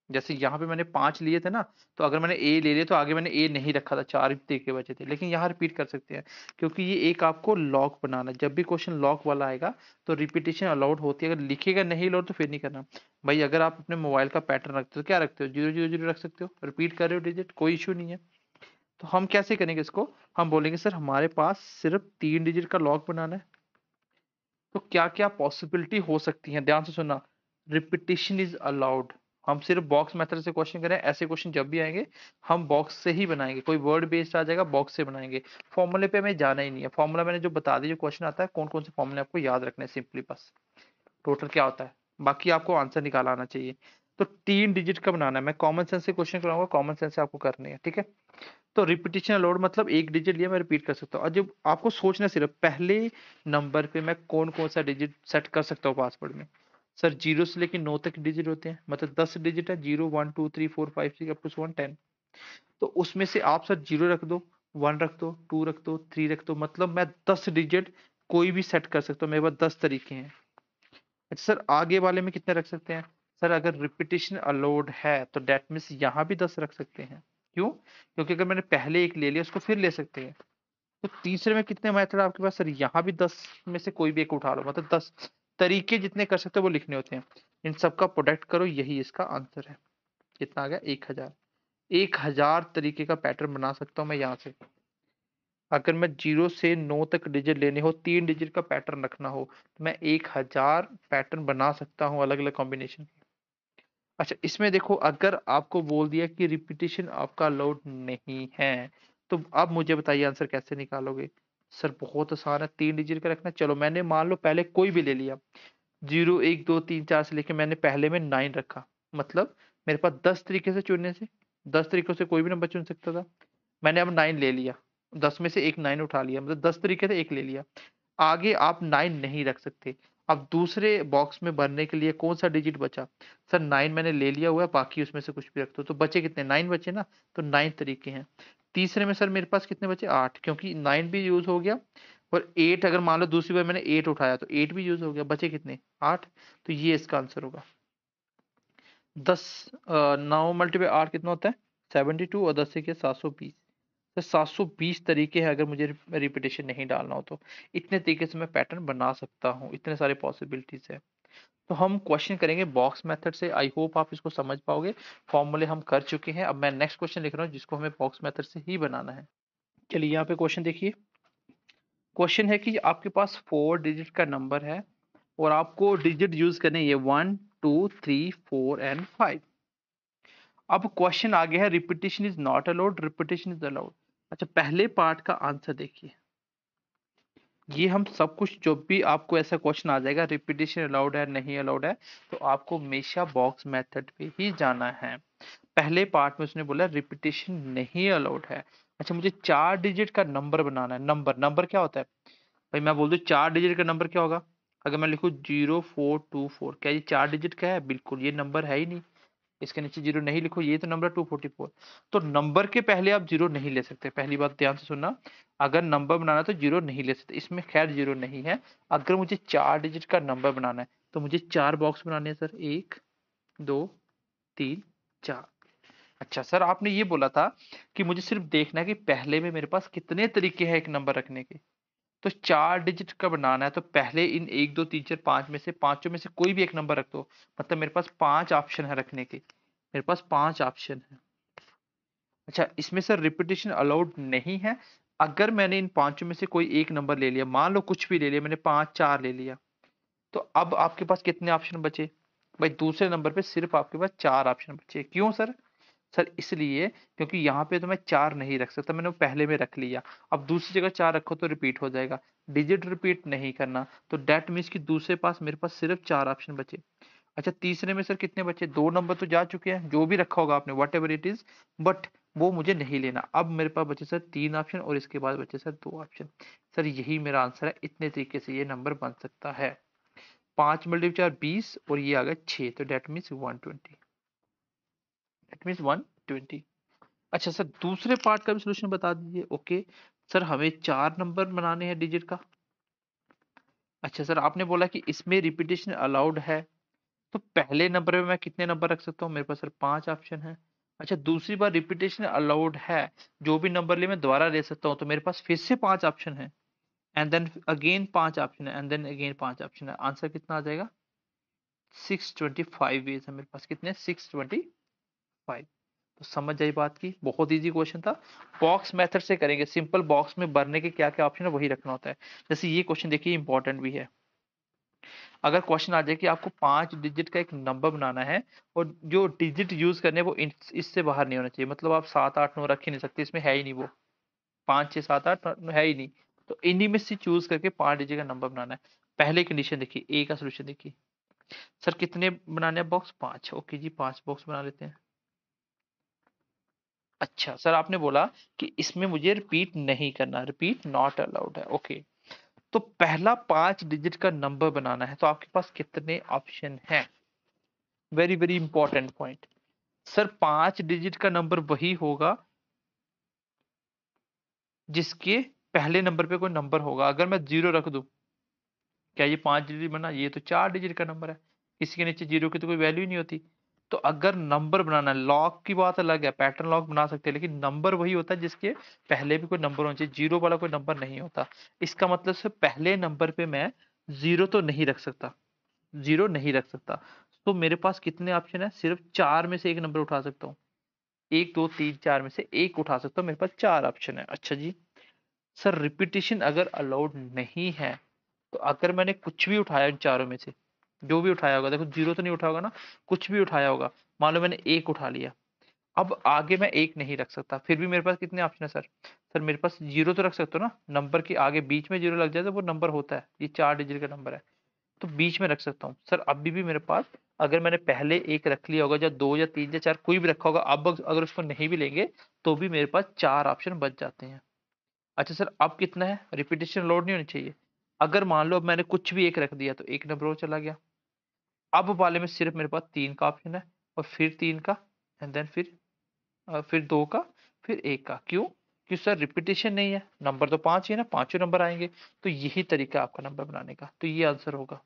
जैसे यहाँ पे मैंने 5 लिए थे ना, तो अगर मैंने ए ले लिया तो आगे मैंने ए नहीं रखा था, 4 तरीके बचे थे, लेकिन यहाँ रिपीट कर सकते हैं, क्योंकि ये एक आपको लॉक बनाना है। जब भी क्वेश्चन लॉक वाला आएगा तो रिपीटेशन अलाउड होती है। अगर लिखेगा नहीं अलाउड तो फिर नहीं करना। भाई अगर आप अपने मोबाइल का पैटर्न रखते हो, क्या रखते हो? 000 रख सकते हो, रिपीट कर रहे हो डिजिट, कोई इशू नहीं है। तो हम कैसे करेंगे इसको? हम बोलेंगे सर हमारे पास सिर्फ 3 डिजिट का लॉक बनाना है। तो क्या क्या पॉसिबिलिटी हो सकती है, ध्यान से सुनना। Repetition is allowed. हम सिर्फ बॉक्स मेथड से क्वेश्चन करें, ऐसे क्वेश्चन जब भी आएंगे हम बॉक्स से ही बनाएंगे। कोई वर्ड बेस्ड आ जाएगा, बॉक्स से बनाएंगे। फॉर्मूले पे हमें जाना ही नहीं है। फॉर्मूला मैंने जो बता दी, जो क्वेश्चन आता है कौन कौन से फॉर्मूले आपको याद रखने हैं, सिंपली बस टोटल क्या होता है, बाकी आपको आंसर निकाल आना चाहिए। तो 3 डिजिट का बनाना है। मैं कॉमन सेंस से क्वेश्चन कराऊंगा, कॉमन सेंस से आपको करनी है, ठीक है। तो रिपीटिशन अलाउड मतलब एक डिजिट लिया मैं रिपीट कर सकता हूँ। और जब आपको सोचना सिर्फ पहले नंबर पे मैं कौन कौन सा डिजिट सेट कर सकता हूँ पासवर्ड में। सर 0 से लेकर 9 तक डिजिट होते हैं, मतलब 10 डिजिट है, 0 1 2 3 4 5 6 अप टू 1 10। तो उसमें से आप सर 0 रख दो, 1 रख दो, 2 रख दो, 3 रख दो, मतलब मैं 10 डिजिट कोई भी सेट कर सकता हूँ। मेरे पास 10 तरीके हैं। अच्छा सर आगे वाले में कितने रख सकते हैं? सर अगर रिपीटिशन अलाउड है तो डेट मीन्स यहाँ भी 10 रख सकते हैं। क्यों? क्योंकि अगर मैंने पहले एक ले लिया उसको फिर ले सकते हैं। तो तीसरे में कितने मेथड आपके पास? सर यहाँ भी 10 में से कोई भी एक उठा लो, मतलब 10 तरीके जितने कर सकते हो वो लिखने होते हैं। इन सबका प्रोडक्ट करो, यही इसका आंसर है। कितना आ गया? 1000। 1000 तरीके का पैटर्न बना सकता हूँ मैं यहाँ से। अगर मैं 0 से 9 तक डिजिट लेने हो, 3 डिजिट का पैटर्न रखना हो, तो मैं 1000 पैटर्न बना सकता हूँ अलग अलग कॉम्बिनेशन। अच्छा इसमें देखो, अगर आपको बोल दिया कि रिपीटिशन आपका अलाउड नहीं है, तो अब मुझे बताइए आंसर कैसे निकालोगे? सर बहुत आसान है, 3 डिजिट का रखना है। चलो मैंने मान लो पहले कोई भी ले लिया, 0 1 2 3 4 से लेके मैंने पहले में 9 रखा, मतलब मेरे पास 10 तरीके से चुनने से, 10 तरीकों से कोई भी नंबर चुन सकता था। मैंने अब 9 ले लिया, 10 में से एक 9 उठा लिया, मतलब 10 तरीके से एक ले लिया। आगे आप 9 नहीं रख सकते। अब दूसरे बॉक्स में भरने के लिए कौन सा डिजिट बचा? सर 9 मैंने ले लिया हुआ है, बाकी उसमें से कुछ भी रख दो। तो बचे कितने? 9 बचे ना, तो 9 तरीके हैं। तीसरे में सर मेरे पास कितने बचे? 8, क्योंकि 9 भी यूज हो गया और 8 अगर मान लो दूसरी बार मैंने 8 उठाया तो 8 भी यूज हो गया, बचे कितने? 8। तो ये इसका आंसर होगा। 10 9 मल्टीप्लाई 8 कितना होता है? 72, और 10 से किया 720। तो 720 तरीके हैं अगर मुझे रिपीटेशन नहीं डालना हो तो। इतने तरीके से मैं पैटर्न बना सकता हूँ, इतने सारे पॉसिबिलिटीज है। तो हम क्वेश्चन करेंगे बॉक्स मेथड से। आई होप आप इसको समझ पाओगे। फॉर्मूले हम कर चुके हैं, अब मैं नेक्स्ट क्वेश्चन लिख रहा हूँ जिसको हमें बॉक्स मेथड से ही बनाना है। चलिए यहाँ पे क्वेश्चन देखिए। क्वेश्चन है कि आपके पास 4 डिजिट का नंबर है और आपको डिजिट यूज करने ये 1 2 3 4 एंड 5। अब क्वेश्चन आ गया है repetition is not allowed, repetition is allowed. अच्छा पहले पार्ट का आंसर देखिए। ये हम सब कुछ, जो भी आपको ऐसा क्वेश्चन आ जाएगा रिपीटेशन अलाउड है नहीं अलाउड है, तो आपको हमेशा बॉक्स मेथड पे ही जाना है। पहले पार्ट में उसने बोला रिपीटेशन नहीं अलाउड है। अच्छा मुझे 4 डिजिट का नंबर बनाना है। नंबर नंबर क्या होता है? भाई मैं बोल दूं 4 डिजिट का नंबर क्या होगा? अगर मैं लिखूं 0424, क्या ये 4 डिजिट का है? बिल्कुल, ये नंबर है ही नहीं। इसके नीचे 0 नहीं लिखो, ये तो नंबर 244। तो नंबर के पहले आप 0 नहीं ले सकते, पहली बात ध्यान से सुनना। अगर नंबर बनाना तो 0 नहीं ले सकते, इसमें खैर 0 नहीं है। अगर मुझे 4 डिजिट का नंबर बनाना है तो मुझे 4 बॉक्स बनाने हैं सर, 1 2 3 4। अच्छा सर, आपने ये बोला था कि मुझे सिर्फ देखना है कि पहले में मेरे पास कितने तरीके हैं एक नंबर रखने के। तो 4 डिजिट का बनाना है तो पहले इन 1 2 3 4 5 में से पांचों में से कोई भी एक नंबर रख दो। मतलब मेरे पास 5 ऑप्शन है रखने के, मेरे पास 5 ऑप्शन है। अच्छा, इसमें सर रिपीटिशन अलाउड नहीं है। अगर मैंने इन पांचों में से कोई एक नंबर ले लिया, मान लो कुछ भी ले लिया, मैंने 5 4 ले लिया, तो अब आपके पास कितने ऑप्शन बचे? भाई दूसरे नंबर पे सिर्फ आपके पास 4 ऑप्शन बचे। क्यों सर? सर इसलिए क्योंकि यहाँ पे तो मैं 4 नहीं रख सकता, मैंने वो पहले में रख लिया। अब दूसरी जगह 4 रखो तो रिपीट हो जाएगा, डिजिट रिपीट नहीं करना। तो डेट मीन्स कि दूसरे पास मेरे पास सिर्फ 4 ऑप्शन बचे। अच्छा, तीसरे में सर कितने बचे? 2 नंबर तो जा चुके हैं, जो भी रखा होगा आपने what ever it is, but वो मुझे नहीं लेना। अब मेरे पास बचे सर 3 ऑप्शन और इसके बाद बचे सर 2 ऑप्शन। सर यही मेरा आंसर है। इतने तरीके से ये नंबर बन सकता है। 5 मल्टीप्लाई 4 20 और ये आ गया 6, तो डेट मीन्स 120। That means 120। अच्छा सर, दूसरे पार्ट का भी सोल्यूशन बता दीजिए। ओके सर, हमें 4 नंबर बनाने हैं डिजिट का। अच्छा सर, आपने बोला कि इसमें रिपीटेशन अलाउड है, तो पहले नंबर में मैं कितने नंबर रख सकता हूँ? मेरे पास सर 5 ऑप्शन है। अच्छा, दूसरी बार रिपीटेशन अलाउड है, जो भी नंबर ले मैं दोबारा ले सकता हूँ, तो मेरे पास फिर से 5 ऑप्शन है। एंड देन अगेन 5 ऑप्शन है, एंड देन अगेन 5 ऑप्शन है। आंसर कितना आ जाएगा? 625 वेज है मेरे पास। कितने? 625। तो समझ जाइए बात की, बहुत इजी क्वेश्चन था। बॉक्स मेथड से करेंगे, सिंपल बॉक्स में भरने के क्या क्या ऑप्शन है वही रखना होता है। जैसे ये क्वेश्चन देखिए, इंपॉर्टेंट भी है। अगर क्वेश्चन आ जाए कि आपको 5 डिजिट का एक नंबर बनाना है और जो डिजिट यूज करने हैं वो इससे बाहर नहीं होना चाहिए, मतलब आप 7 8 9 रख ही नहीं सकते, इसमें है ही नहीं वो 5 6 7 8 है ही नहीं। तो इन्हीं में से चूज करके 5 डिजिट का नंबर बनाना है। पहले कंडीशन देखिए, ए का सोल्यूशन देखिए। सर कितने बनाने हैं बॉक्स? 5। ओके जी, 5 बॉक्स बना लेते हैं। अच्छा सर, आपने बोला कि इसमें मुझे रिपीट नहीं करना, रिपीट नॉट अलाउड है। ओके, तो पहला 5 डिजिट का नंबर बनाना है तो आपके पास कितने ऑप्शन हैं? Very very important point. Sir 5 digit का नंबर वही होगा जिसके पहले नंबर पे कोई नंबर होगा। अगर मैं 0 रख दूं, क्या ये 5 डिजिट बना? ये तो 4 डिजिट का नंबर है, किसी के नीचे 0 की तो कोई वैल्यू ही नहीं होती। तो अगर नंबर बनाना है, लॉक की बात अलग है, पैटर्न लॉक बना सकते हैं, लेकिन नंबर वही होता है जिसके पहले भी कोई नंबर होना चाहिए, 0 वाला कोई नंबर नहीं होता। इसका मतलब से पहले नंबर पे मैं 0 तो नहीं रख सकता, 0 नहीं रख सकता। तो मेरे पास कितने ऑप्शन है? सिर्फ 4 में से एक नंबर उठा सकता हूँ। 1 2 3 4 में से एक उठा सकता हूँ, मेरे पास 4 ऑप्शन है। अच्छा जी, सर रिपीटिशन अगर अलाउड नहीं है, तो अगर मैंने कुछ भी उठाया इन चारों में से, जो भी उठाया होगा, देखो 0 तो नहीं उठा होगा ना, कुछ भी उठाया होगा, मान लो मैंने एक उठा लिया, अब आगे मैं एक नहीं रख सकता, फिर भी मेरे पास कितने ऑप्शन है सर? सर मेरे पास 0 तो रख सकते हो ना, नंबर के आगे बीच में 0 लग जाए तो वो नंबर होता है, ये 4 डिजिट का नंबर है, तो बीच में रख सकता हूँ। सर अभी भी मेरे पास, अगर मैंने पहले एक रख लिया होगा, या 2 या 3 या 4 कोई भी रखा होगा, अब अगर उसको नहीं भी लेंगे तो भी मेरे पास 4 ऑप्शन बच जाते हैं। अच्छा सर, अब कितना है? रिपीटेशन लोड नहीं होनी चाहिए। अगर मान लो अब मैंने कुछ भी एक रख दिया तो एक नंबर और चला गया। अब वाले में सिर्फ मेरे पास 3 का ऑप्शन है, और फिर 3 का, एंड देन फिर 2 का, फिर 1 का। क्यों? क्योंकि सर रिपीटेशन नहीं है, नंबर तो 5 ही है ना, पांचों नंबर आएंगे। तो यही तरीका है आपका नंबर बनाने का, तो ये आंसर होगा।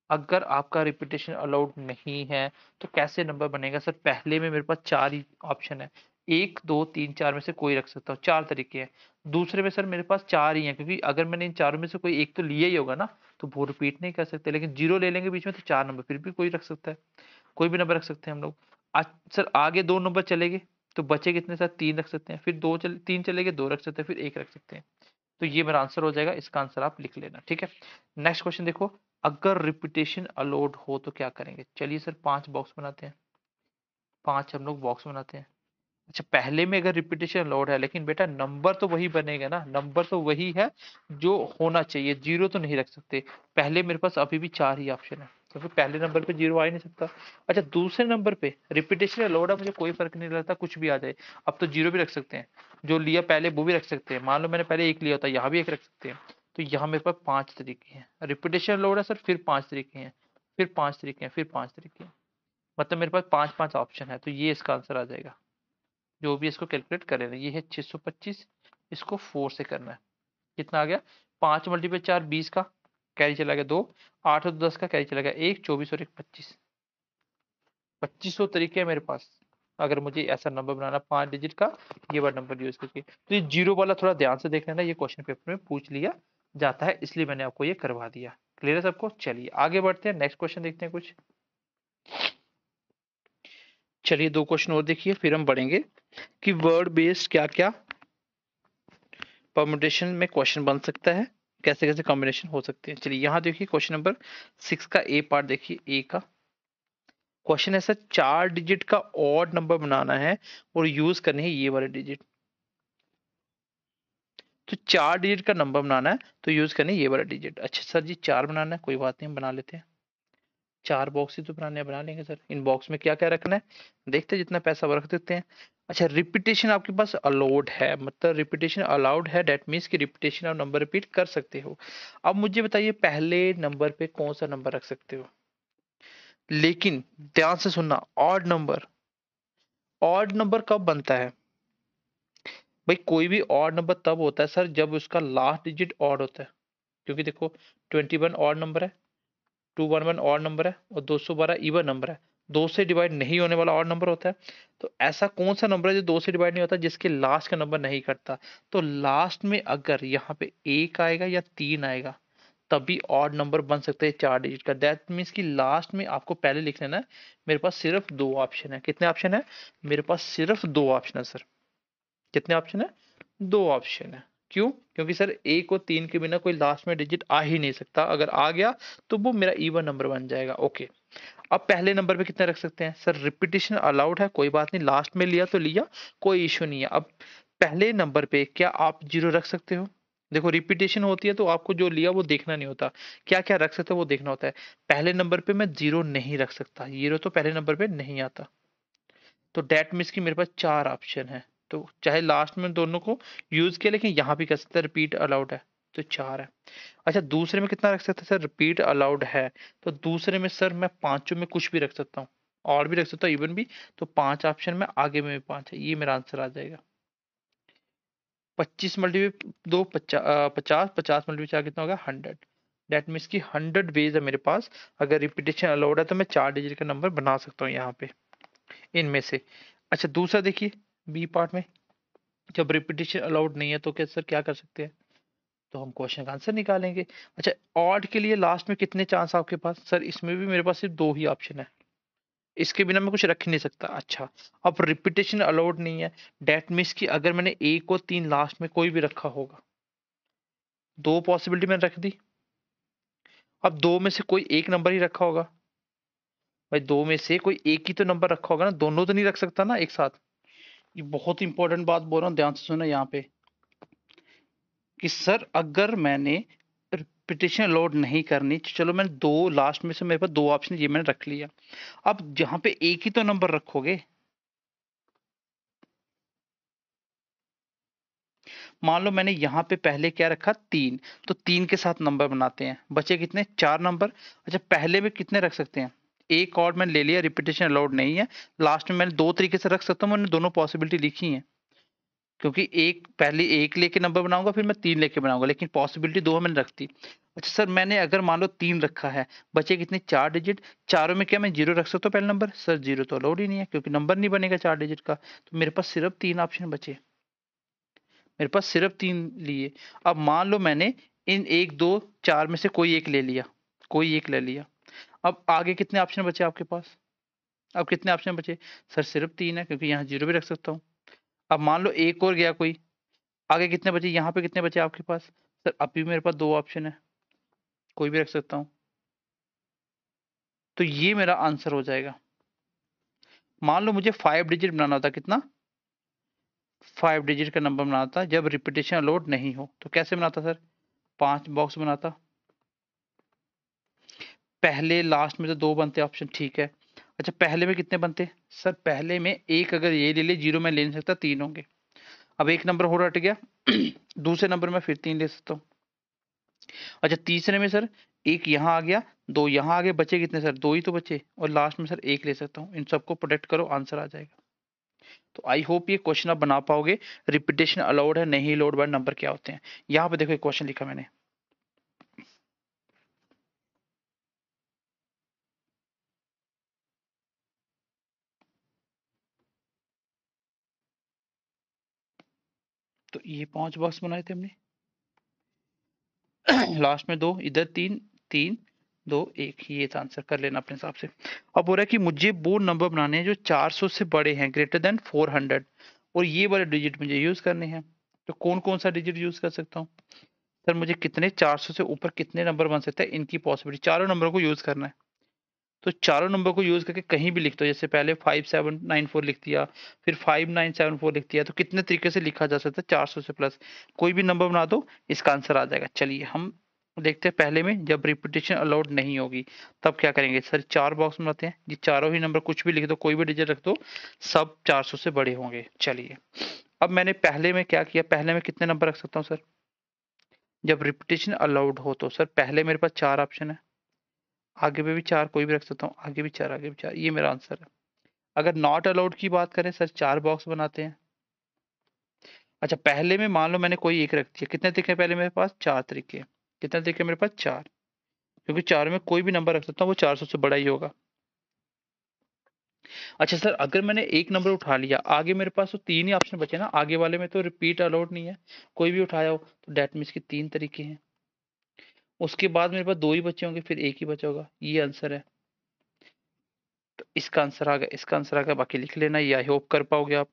अगर आपका रिपीटेशन अलाउड नहीं है तो कैसे नंबर बनेगा? सर पहले में मेरे पास 4 ही ऑप्शन है, 1 2 3 4 में से कोई रख सकता हूँ, 4 तरीके हैं। दूसरे में सर मेरे पास 4 ही हैं, क्योंकि अगर मैंने इन चारों में से कोई एक तो लिया ही होगा ना, तो वो रिपीट नहीं कर सकते, लेकिन 0 ले लेंगे बीच में तो 4 नंबर फिर भी कोई रख सकता है, कोई भी नंबर रख सकते हैं हम लोग। आज सर आगे 2 नंबर चले गए, तो बचे कितने सर? 3 रख सकते हैं, फिर 3 चले गए, 2 रख सकते हैं, फिर 1 रख सकते हैं। तो ये मेरा आंसर हो जाएगा, इसका आंसर आप लिख लेना, ठीक है। नेक्स्ट क्वेश्चन देखो, अगर रिपीटेशन अलाउड हो तो क्या करेंगे? चलिए सर 5 बॉक्स बनाते हैं, 5 हम लोग बॉक्स बनाते हैं। अच्छा, पहले में अगर रिपीटेशन अलाउड है, लेकिन बेटा नंबर तो वही बनेगा ना, नंबर तो वही है जो होना चाहिए, 0 तो नहीं रख सकते। पहले मेरे पास अभी भी 4 ही ऑप्शन है, तो फिर पहले नंबर पे 0 आ ही नहीं सकता। अच्छा, दूसरे नंबर पे रिपीटेशन अलाउड है, मुझे कोई फर्क नहीं लगता, कुछ भी आ जाए। अब तो 0 भी रख सकते हैं, जो लिया पहले वो भी रख सकते हैं, मान लो मैंने पहले 1 लिया होता, यहाँ भी 1 रख सकते हैं। तो यहाँ मेरे पास 5 तरीके हैं, रिपीटेशन अलाउड है सर, फिर 5 तरीके हैं, फिर 5 तरीके हैं, फिर 5 तरीके हैं, मतलब मेरे पास 5 5 ऑप्शन है, तो ये इसका आंसर आ जाएगा। जो भी इसको कैलकुलेट करे ना, ये है 625, इसको 4 से करना है। कितना आ गया? 5 मल्टीप्लाई 4 20 का, कैरी चला गया 2, 8 और 10 का कैरी चला गया 1, 24 और 1 25। 2500 तरीके हैं मेरे पास अगर मुझे ऐसा नंबर बनाना 5 डिजिट का ये वाला नंबर यूज करके। तो ये जीरो वाला थोड़ा ध्यान से देख लेना, ये क्वेश्चन पेपर में पूछ लिया जाता है, इसलिए मैंने आपको ये करवा दिया। क्लियर है सबको? चलिए आगे बढ़ते हैं, नेक्स्ट क्वेश्चन देखते हैं कुछ। चलिए 2 क्वेश्चन और देखिए फिर हम बढ़ेंगे कि वर्ड बेस्ड क्या क्या परमुटेशन में क्वेश्चन बन सकता है, कैसे कैसे कॉम्बिनेशन हो सकते हैं। चलिए यहाँ देखिए क्वेश्चन नंबर 6 का ए पार्ट देखिए। ए का क्वेश्चन ऐसा 4 डिजिट का ऑड नंबर बनाना है और यूज करने है ये वाले डिजिट। तो 4 डिजिट का नंबर बनाना है तो यूज करने ये वाला डिजिट। अच्छा सर जी 4 बनाना है, कोई बात नहीं हम बना लेते हैं। 4 बॉक्स ही तो बनाने हैं, बना लेंगे सर। इन बॉक्स में क्या क्या रखना है देखते हैं, जितना पैसा वो रख देते हैं। अच्छा रिपीटेशन आपके पास अलाउड है, मतलब रिपीटेशन अलाउड है, डेट मीन्स कि रिपीटेशन आप नंबर रिपीट कर सकते हो। अब मुझे बताइए पहले नंबर पे कौन सा नंबर रख सकते हो, लेकिन ध्यान से सुनना, ऑड नंबर। ऑड नंबर कब बनता है भाई? कोई भी ऑड नंबर तब होता है सर जब उसका लास्ट डिजिट ऑड होता है। क्योंकि देखो 21 ऑड नंबर है, 211 ऑड नंबर है और 212 इवन नंबर है। दो से डिवाइड नहीं होने वाला ऑड नंबर होता है। तो ऐसा कौन सा नंबर है जो दो से डिवाइड नहीं होता, जिसके लास्ट का नंबर नहीं करता? तो लास्ट में अगर यहाँ पे एक आएगा या 3 आएगा तभी ऑड नंबर बन सकते हैं 4 डिजिट का। दैट मीन्स कि लास्ट में आपको पहले लिख लेना है मेरे पास सिर्फ 2 ऑप्शन है। कितने ऑप्शन है मेरे पास? सिर्फ 2 ऑप्शन है सर। कितने ऑप्शन है? 2 ऑप्शन है। क्यों? क्योंकि सर एक और 3 के बिना कोई लास्ट में डिजिट आ ही नहीं सकता, अगर आ गया तो वो मेरा इवन नंबर बन जाएगा। ओके, अब पहले नंबर पे कितने रख सकते हैं सर? रिपीटेशन अलाउड है, कोई बात नहीं, लास्ट में लिया तो लिया, कोई इश्यू नहीं है। अब पहले नंबर पे क्या आप जीरो रख सकते हो? देखो रिपीटेशन होती है तो आपको जो लिया वो देखना नहीं होता, क्या क्या रख सकते हो वो देखना होता है। पहले नंबर पे मैं जीरो नहीं रख सकता, जीरो तो पहले नंबर पे नहीं आता। तो डेट मीन्स की मेरे पास 4 ऑप्शन है। तो चाहे लास्ट में दोनों को यूज किया, लेकिन यहाँ भी कर सकते हैं, रिपीट अलाउड है तो 4 है। अच्छा दूसरे में कितना रख सकते हैं सर? रिपीट अलाउड है तो दूसरे में सर मैं पांचों में कुछ भी रख सकता हूँ, और भी रख सकता हूँ इवन भी। तो 5 ऑप्शन में आगे में भी 5 है, ये मेरा आंसर आ जाएगा। 25 मल्टीप्लाई 2 50, 50 मल्टीप्लाई 4 कितना होगा? 100। डेट मीन्स की 100 वेज है मेरे पास। अगर रिपीटेशन अलाउड है तो मैं 4 डिजिट का नंबर बना सकता हूँ यहाँ पे इनमें से। अच्छा दूसरा देखिए बी पार्ट में, जब रिपीटेशन अलाउड नहीं है तो क्या सर क्या कर सकते हैं? तो हम क्वेश्चन का आंसर निकालेंगे। अच्छा ऑड के लिए लास्ट में कितने चांस आपके पास? सर इसमें भी मेरे पास सिर्फ 2 ही ऑप्शन है, इसके बिना मैं कुछ रख ही नहीं सकता। अच्छा अब रिपीटेशन अलाउड नहीं है, डेट मीन्स कि अगर मैंने 1 और 3 लास्ट में कोई भी रखा होगा, 2 पॉसिबिलिटी मैंने रख दी। अब 2 में से कोई एक नंबर ही रखा होगा, भाई 2 में से कोई एक ही तो नंबर रखा होगा ना, दोनों तो नहीं रख सकता ना एक साथ। ये बहुत इंपॉर्टेंट बात बोल रहा हूँ, ध्यान से सुना यहाँ पे कि सर अगर मैंने रिपीटेशन लोड नहीं करनी, चलो मैंने दो लास्ट में से मेरे पास 2 ऑप्शन ये मैंने रख लिया। अब जहां पे एक ही तो नंबर रखोगे, मान लो मैंने यहाँ पे पहले क्या रखा 3, तो 3 के साथ नंबर बनाते हैं, बचे कितने? 4 नंबर। अच्छा पहले में कितने रख सकते हैं? एक और मैंने ले लिया, रिपीटेशन अलाउड नहीं है। लास्ट में मैंने 2 तरीके से रख सकता हूँ, मैंने दोनों पॉसिबिलिटी लिखी है। क्योंकि एक पहले एक लेके नंबर बनाऊंगा फिर मैं 3 लेके बनाऊंगा, लेकिन पॉसिबिलिटी 2 मैंने रख दी। अच्छा सर मैंने अगर मान लो 3 रखा है, बचे कितने? 4 डिजिट। चारों में क्या मैं जीरो रख सकता हूँ पहले नंबर? सर जीरो तो अलाउड ही नहीं है, क्योंकि नंबर नहीं बनेगा 4 डिजिट का। तो मेरे पास सिर्फ 3 ऑप्शन बचे, मेरे पास सिर्फ 3 लिए। अब मान लो मैंने इन 1 2 4 में से कोई एक ले लिया, कोई एक ले लिया। अब आगे कितने ऑप्शन बचे आपके पास? अब कितने ऑप्शन बचे? सर सिर्फ 3 है, क्योंकि यहाँ जीरो भी रख सकता हूँ। अब मान लो एक और गया कोई, आगे कितने बचे? यहाँ पे कितने बचे आपके पास? सर अभी मेरे पास 2 ऑप्शन है, कोई भी रख सकता हूँ। तो ये मेरा आंसर हो जाएगा। मान लो मुझे 5 डिजिट बनाना था, कितना? 5 डिजिट का नंबर बनाना था जब रिपीटेशन अलाउड नहीं हो, तो कैसे बनाता सर? 5 बॉक्स बनाता, पहले लास्ट में तो 2 बनते ऑप्शन, ठीक है। अच्छा पहले में कितने बनते? सर पहले में एक अगर ये ले ले, जीरो में ले नहीं सकता, 3 होंगे। अब एक नंबर और हट गया दूसरे नंबर में फिर 3 ले सकता हूँ। अच्छा तीसरे में सर एक यहाँ आ गया, 2 यहाँ आ गए, बचे कितने सर? 2 ही तो बचे, और लास्ट में सर एक ले सकता हूँ। इन सबको प्रोटेक्ट करो, आंसर आ जाएगा। तो आई होप ये क्वेश्चन आप बना पाओगे। रिपीटेशन अलाउड है नहीं अलाउड बाय नंबर क्या होते हैं? यहाँ पे देखो एक क्वेश्चन लिखा मैंने, तो ये 5 बॉक्स बनाए थे हमने। लास्ट में 2, इधर 3, 3, 2, 1, ये था आंसर, कर लेना अपने हिसाब से। अब हो रहा है कि मुझे वो नंबर बनाने हैं जो 400 से बड़े हैं, ग्रेटर देन 400, और ये वाले डिजिट मुझे यूज करने हैं। तो कौन कौन सा डिजिट यूज कर सकता हूँ सर? मुझे कितने 400 से ऊपर कितने नंबर बन सकते हैं, इनकी पॉसिबिलिटी, चारों नंबर को यूज करना है। तो चारों नंबर को यूज करके कहीं भी लिख दो, जैसे पहले 5794 लिख दिया, फिर 5974 लिख दिया, तो कितने तरीके से लिखा जा सकता है 400 से प्लस, कोई भी नंबर बना दो, इसका आंसर आ जाएगा। चलिए हम देखते हैं, पहले में जब रिपीटेशन अलाउड नहीं होगी तब क्या करेंगे सर? 4 बॉक्स बनाते हैं, ये चारों ही नंबर कुछ भी लिख दो, कोई भी डिजिट रख दो, सब 400 से बड़े होंगे। चलिए अब मैंने पहले में क्या किया, पहले में कितने नंबर रख सकता हूँ सर जब रिपीटेशन अलाउड हो? तो सर पहले मेरे पास 4 ऑप्शन है, आगे में भी 4 कोई भी रख सकता हूँ, आगे भी 4, आगे भी 4, ये मेरा आंसर है। अगर नॉट अलाउड की बात करें सर, 4 बॉक्स बनाते हैं। अच्छा पहले में मान लो मैंने कोई एक रख दिया, कितने तरीके हैं पहले मेरे पास? 4 तरीके। कितने तरीके मेरे पास? 4, क्योंकि 4 में कोई भी नंबर रख सकता हूँ, वो 400 से बड़ा ही होगा। अच्छा सर अगर मैंने एक नंबर उठा लिया, आगे मेरे पास तो 3 ही ऑप्शन बचे ना, आगे वाले में तो रिपीट अलाउड नहीं है, कोई भी उठाया हो, तो डेट मीन्स के 3 तरीके हैं। उसके बाद मेरे पास 2 ही बचे होंगे, फिर एक ही बचा होगा, ये आंसर है। तो इसका आंसर आ गया, इसका आंसर आ गया, बाकी लिख लेना, ये आई होप कर पाओगे आप।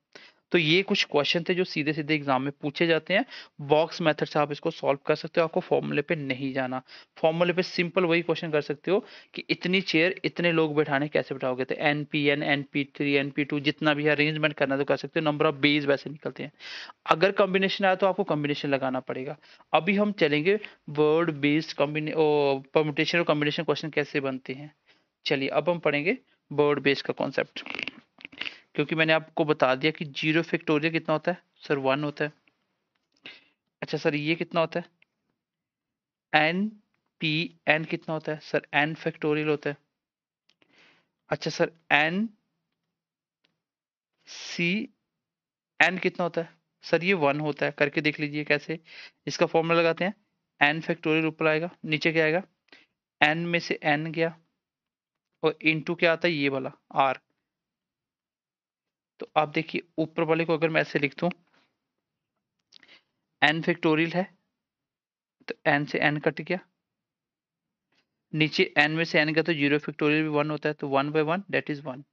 तो ये कुछ क्वेश्चन थे जो सीधे सीधे एग्जाम में पूछे जाते हैं, बॉक्स मेथड से आप इसको सॉल्व कर सकते हो, आपको फॉर्मूले पे नहीं जाना। फॉर्मूले पे सिंपल वही क्वेश्चन कर सकते हो कि इतनी चेयर इतने लोग बैठाने, कैसे बैठाओगे? तो NPN, NP3, NP2 जितना भी अरेंजमेंट करना तो कर सकते हो, नंबर ऑफ बेस वैसे निकलते हैं। अगर कॉम्बिनेशन आया तो आपको कॉम्बिनेशन लगाना पड़ेगा। अभी हम चलेंगे वर्ड बेस्ड परमुटेशन और कॉम्बिनेशन क्वेश्चन कैसे बनते हैं। चलिए अब हम पढ़ेंगे वर्ड बेस का कॉन्सेप्ट, क्योंकि मैंने आपको बता दिया कि 0 फैक्टोरियल कितना होता है सर? 1 होता है। अच्छा सर ये कितना होता है? NPN कितना होता है सर? N फैक्टोरियल होता है। अच्छा सर NCN कितना होता है सर? ये 1 होता है, करके देख लीजिए कैसे। इसका फॉर्मूला लगाते हैं, N फैक्टोरियल ऊपर आएगा, नीचे क्या आएगा? N में से N गया, और इनटू क्या आता है? ये वाला R। तो आप देखिए ऊपर वाले को अगर मैं ऐसे लिख दूं, N फैक्टोरियल है तो N से N कट गया, नीचे N में से N गया तो 0 फैक्टोरियल भी 1 होता है, तो 1/1 दैट इज 1।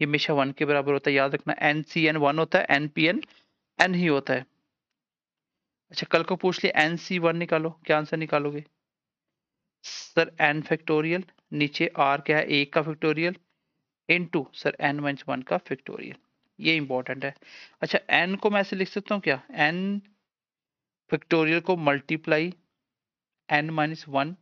ये हमेशा 1 के बराबर होता है, याद रखना। NCN 1 होता है, NPN N ही होता है। अच्छा कल को पूछ लिया NC1 निकालो, क्या आंसर निकालोगे सर? N फैक्टोरियल, नीचे R क्या है? 1 का फैक्टोरियल, इनटू सर N-1 का फैक्टोरियल। ये इंपॉर्टेंट है। अच्छा N को मैं ऐसे लिख सकता हूँ क्या? N फैक्टोरियल को मल्टीप्लाई N-1,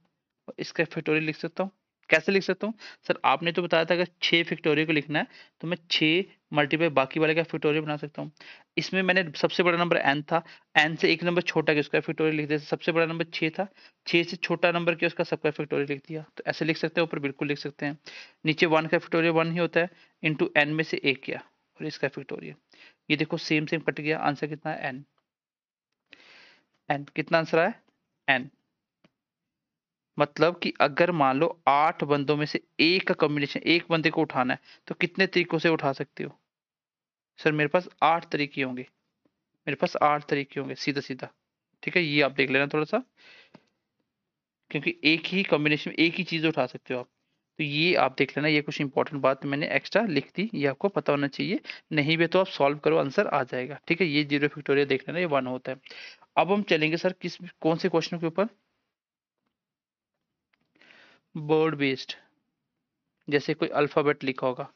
इसका फैक्टोरियल लिख सकता हूँ। कैसे लिख सकता हूँ सर? आपने तो बताया था अगर 6 फैक्टोरियल को लिखना है तो मैं 6 मल्टीप्लाई बाकी वाले का फैक्टोरियल बना सकता हूँ। इसमें मैंने सबसे बड़ा नंबर n था, n से एक नंबर छोटा किया उसका फैक्टोरियल लिख दिया। सबसे बड़ा नंबर 6 था, 6 से छोटा नंबर किया उसका सबका फैक्टोरियल लिख दिया। तो ऐसे लिख सकते हैं, ऊपर बिल्कुल लिख सकते हैं। नीचे 1 का फैक्टोरियल 1 ही होता है, इंटू n में से एक किया और इसका फैक्टोरियल। ये देखो सेम सेम कट गया, आंसर कितना है? n। n कितना आंसर आया? n। मतलब कि अगर मान लो 8 बंदों में से एक का कॉम्बिनेशन, एक बंदे को उठाना है, तो कितने तरीकों से उठा सकते हो सर? मेरे पास 8 तरीके होंगे, मेरे पास 8 तरीके होंगे सीधा सीधा। ठीक है, ये आप देख लेना थोड़ा सा, क्योंकि एक ही कॉम्बिनेशन में एक ही चीज उठा सकते हो आप। तो ये आप देख लेना, ये कुछ इंपॉर्टेंट बात मैंने एक्स्ट्रा लिख दी, ये आपको पता होना चाहिए। नहीं भी तो आप सॉल्व करो, आंसर आ जाएगा। ठीक है, ये 0 फैक्टोरियल देख लेना, ये 1 होता है। अब हम चलेंगे सर किस कौन से क्वेश्चन के ऊपर? वर्ड बेस्ड, जैसे कोई अल्फाबेट लिखा होगा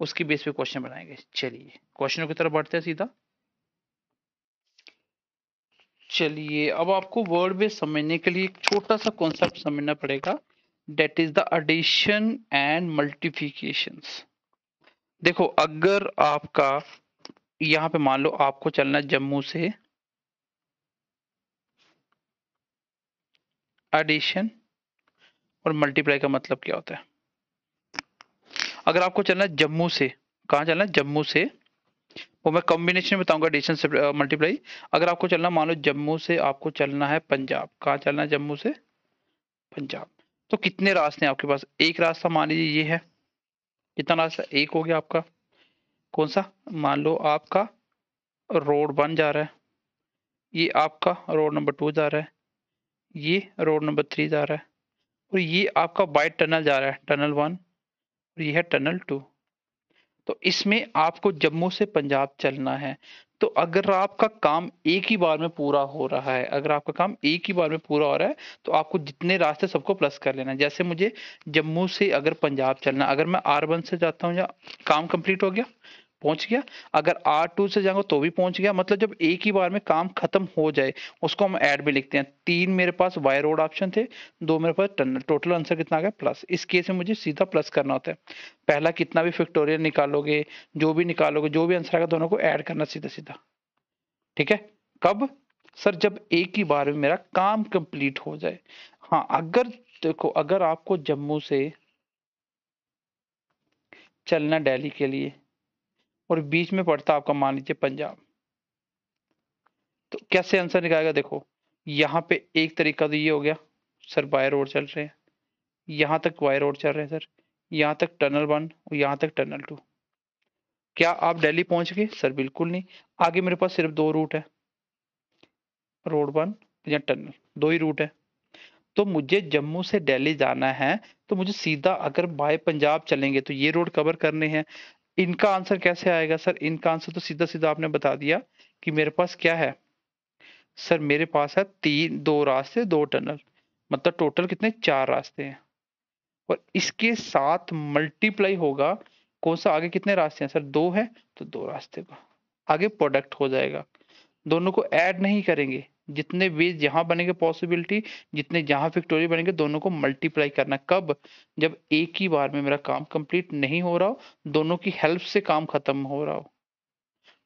उसकी बेस पे क्वेश्चन बनाएंगे। चलिए क्वेश्चनों की तरफ बढ़ते हैं सीधा। चलिए अब आपको वर्ड बेस समझने के लिए एक छोटा सा कॉन्सेप्ट समझना पड़ेगा, that is the addition and multiplications. देखो अगर आपका यहाँ पे मान लो आपको चलना है जम्मू से, एडिशन और मल्टीप्लाई का मतलब क्या होता है? अगर आपको चलना है जम्मू से, कहाँ चलना है? जम्मू से, वो मैं कॉम्बिनेशन बताऊंगा एडिशन से मल्टीप्लाई। अगर आपको चलना मान लो जम्मू से आपको चलना है पंजाब, कहाँ चलना है? जम्मू से पंजाब। तो कितने रास्ते हैं आपके पास? एक रास्ता मान लीजिए ये है, कितना रास्ता? एक हो गया आपका। कौन सा? मान लो आपका रोड 1 जा रहा है, ये आपका रोड नंबर 2 जा रहा है, ये रोड नंबर 3 जा रहा है, और ये आपका बाय टनल जा रहा है, टनल 1, और ये है टनल 2। तो इसमें आपको जम्मू से पंजाब चलना है। तो अगर आपका काम एक ही बार में पूरा हो रहा है, अगर आपका काम एक ही बार में पूरा हो रहा है, तो आपको जितने रास्ते सबको प्लस कर लेना है। जैसे मुझे जम्मू से अगर पंजाब चलना, अगर मैं R1 से जाता हूँ, या काम कंप्लीट हो गया, पहुंच गया। अगर R2 से जाऊंगा तो भी पहुंच गया। मतलब जब एक ही बार में काम खत्म हो जाए, उसको हम ऐड में लिखते हैं। 3 मेरे पास वाई रोड ऑप्शन थे, 2 मेरे पास टनल। टोटल आंसर कितना आ गया? प्लस। इस केस में मुझे सीधा प्लस करना होता है। पहला कितना भी फैक्टोरियल निकालोगे, जो भी निकालोगे, जो भी आंसर आएगा, दोनों को ऐड करना सीधा सीधा। ठीक है? कब? सर जब एक ही बार में मेरा काम कंप्लीट हो जाए। हाँ, अगर देखो, अगर आपको जम्मू से चलना दिल्ली के लिए, और बीच में पड़ता आपका मान लीजिए पंजाब, तो कैसे आंसर निकालेगा? देखो, यहाँ पे एक तरीका तो ये हो गया, सर बाय रोड चल रहे हैं, यहाँ तक वाई रोड चल रहे हैं सर, यहाँ तक टनल 1 और यहाँ तक टनल 2। क्या आप दिल्ली पहुंच गए? सर बिल्कुल नहीं। आगे मेरे पास सिर्फ 2 रूट है, रोड 1 या टनल, 2 ही रूट है। तो मुझे जम्मू से दिल्ली जाना है, तो मुझे सीधा अगर बाय पंजाब चलेंगे तो ये रोड कवर करने हैं। इनका आंसर कैसे आएगा? सर इनका आंसर तो सीधा सीधा आपने बता दिया कि मेरे पास क्या है। सर मेरे पास है 2 रास्ते, 2 टनल, मतलब टोटल कितने? 4 रास्ते हैं। और इसके साथ मल्टीप्लाई होगा कौन सा? आगे कितने रास्ते हैं सर? 2 है, तो 2 रास्ते का आगे प्रोडक्ट हो जाएगा। दोनों को ऐड नहीं करेंगे। जितने वेज जहां बनेंगे पॉसिबिलिटी, जितने जहां फैक्टोरियल बनेंगे, दोनों को मल्टीप्लाई करना। कब? जब एक ही बार में मेरा काम कंप्लीट नहीं हो रहा हो, दोनों की हेल्प से काम खत्म हो रहा हो।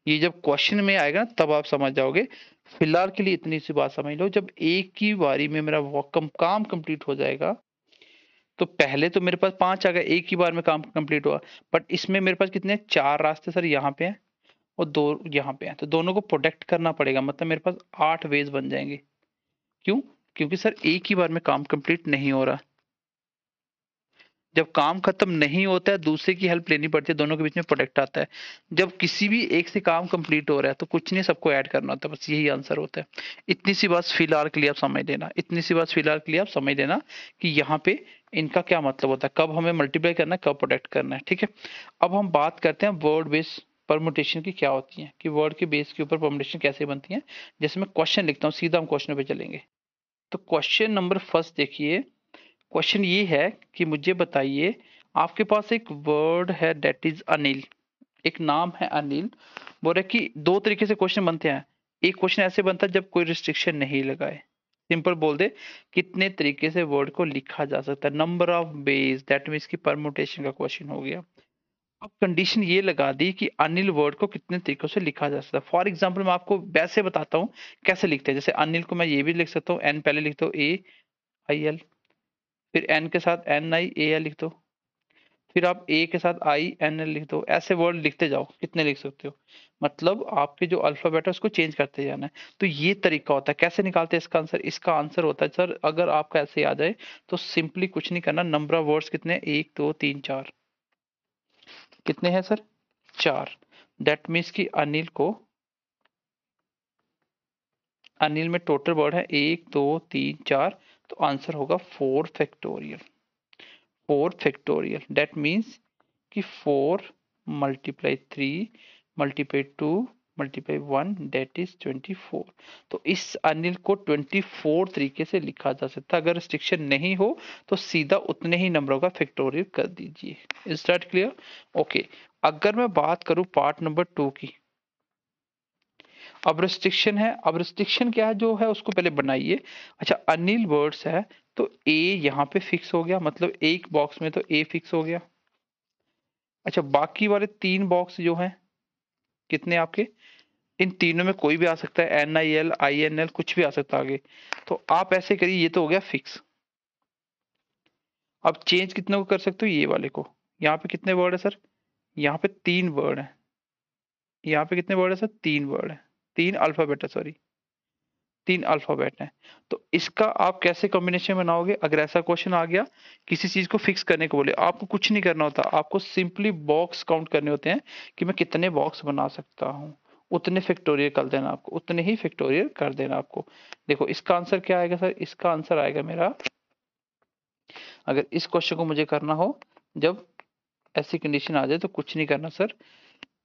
ये जब क्वेश्चन में आएगा तब आप समझ जाओगे। फिलहाल के लिए इतनी सी बात समझ लो, जब एक ही बारी में मेरा काम कंप्लीट हो जाएगा, तो पहले तो मेरे पास 5 आ गए, एक ही बार में काम कंप्लीट हुआ। बट इसमें मेरे पास कितने? 4 रास्ते सर यहाँ पे हैं, और 2 यहाँ पे हैं, तो दोनों को प्रोटेक्ट करना पड़ेगा। मतलब मेरे पास 8 वेज बन जाएंगे। क्यों? क्योंकि सर एक ही बार में काम कंप्लीट नहीं हो रहा। जब काम खत्म नहीं होता है, दूसरे की हेल्प लेनी पड़ती है, दोनों के बीच में प्रोडक्ट आता है। जब किसी भी एक से काम कंप्लीट हो रहा है, तो कुछ नहीं, सबको ऐड करना होता है, बस यही आंसर होता है। इतनी सी बात फिलहाल के लिए आप समझ लेना, इतनी सी बात फिलहाल के लिए आप समझ लेना कि यहाँ पे इनका क्या मतलब होता है, कब हमें मल्टीप्लाई करना है, कब प्रोडक्ट करना है। ठीक है? अब हम बात करते हैं वर्ड बेस परमुटेशन की क्या होती है, कि वर्ड के बेस के ऊपर परमुटेशन कैसे बनती है। जैसे मैं क्वेश्चन लिखता हूँ, सीधा हम क्वेश्चन पे चलेंगे। तो क्वेश्चन नंबर फर्स्ट देखिए। क्वेश्चन ये है कि मुझे बताइए, आपके पास एक वर्ड है दैट इज अनिल, एक नाम है अनिल। बोल रहे कि 2 तरीके से क्वेश्चन बनते हैं। एक क्वेश्चन ऐसे बनता है जब कोई रिस्ट्रिक्शन नहीं लगाए, सिंपल बोल दे कितने तरीके से वर्ड को लिखा जा सकता है, number of base, that means की परमुटेशन का क्वेश्चन हो गया। अब कंडीशन ये लगा दी कि अनिल वर्ड को कितने तरीकों से लिखा जा सकता है। फॉर एग्जाम्पल मैं आपको वैसे बताता हूँ कैसे लिखते हैं। जैसे अनिल को मैं ये भी लिख सकता हूँ, एन पहले लिखता हूँ, AIL, फिर एन के साथ NIAL लिख दो, फिर आप ए के साथ INL लिख दो। ऐसे वर्ड लिखते जाओ, कितने लिख सकते हो। मतलब आपके जो अल्फाबेट है उसको चेंज करते जाना है। तो ये तरीका होता है। कैसे निकालते हैं इसका आंसर? इसका आंसर होता है सर, अगर आपका ऐसे आ जाए तो सिंपली कुछ नहीं करना, नंबर ऑफ वर्ड्स कितने? 1 2 3 4। कितने हैं सर? 4। दैट मीन्स कि अनिल में टोटल वर्ड है 1 2 3 4, तो आंसर होगा 4 फैक्टोरियल। 4 फैक्टोरियल दैट मीन्स कि 4 multiply 3 multiply 2 multiply 1 that is 24। तो इस अनिल को 24 तरीके से लिखा जा सकता है। अगर रिस्ट्रिक्शन नहीं हो तो सीधा उतने ही नंबरों का फैक्टोरियल कर दीजिए। Is that clear? ओके, अगर मैं बात करूं पार्ट नंबर 2 की। अब रिस्ट्रिक्शन है। अब रिस्ट्रिक्शन क्या है जो है उसको पहले बनाइए। अच्छा, अनिल वर्ड्स है, तो ए यहाँ पे फिक्स हो गया, मतलब एक बॉक्स में तो ए फिक्स हो गया। अच्छा, बाकी वाले 3 बॉक्स जो हैं कितने आपके? इन तीनों में कोई भी आ सकता है, NIL INL कुछ भी आ सकता है आगे। तो आप ऐसे करिए, ये तो हो गया फिक्स। अब चेंज कितने को कर सकते हो? ये वाले को। यहाँ पे कितने वर्ड है सर? यहाँ पे 3 वर्ड है। यहाँ पे कितने वर्ड है सर? 3 वर्ड है, 3 अल्फाबेट है, सॉरी 3 अल्फाबेट है। तो इसका आप कैसे कॉम्बिनेशन बनाओगे? अगर ऐसा क्वेश्चन आ गया, किसी चीज को फिक्स करने को बोले, आपको कुछ नहीं करना होता, आपको सिंपली बॉक्स काउंट करने होते हैं कि मैं कितने बॉक्स बना सकता हूँ। उतने फैक्टोरियल कर देना आपको, उतने ही फैक्टोरियल कर देना आपको। देखो इसका आंसर क्या आएगा सर, इसका आंसर आएगा मेरा, अगर इस क्वेश्चन को मुझे करना हो जब ऐसी कंडीशन आ जाए तो कुछ नहीं करना सर,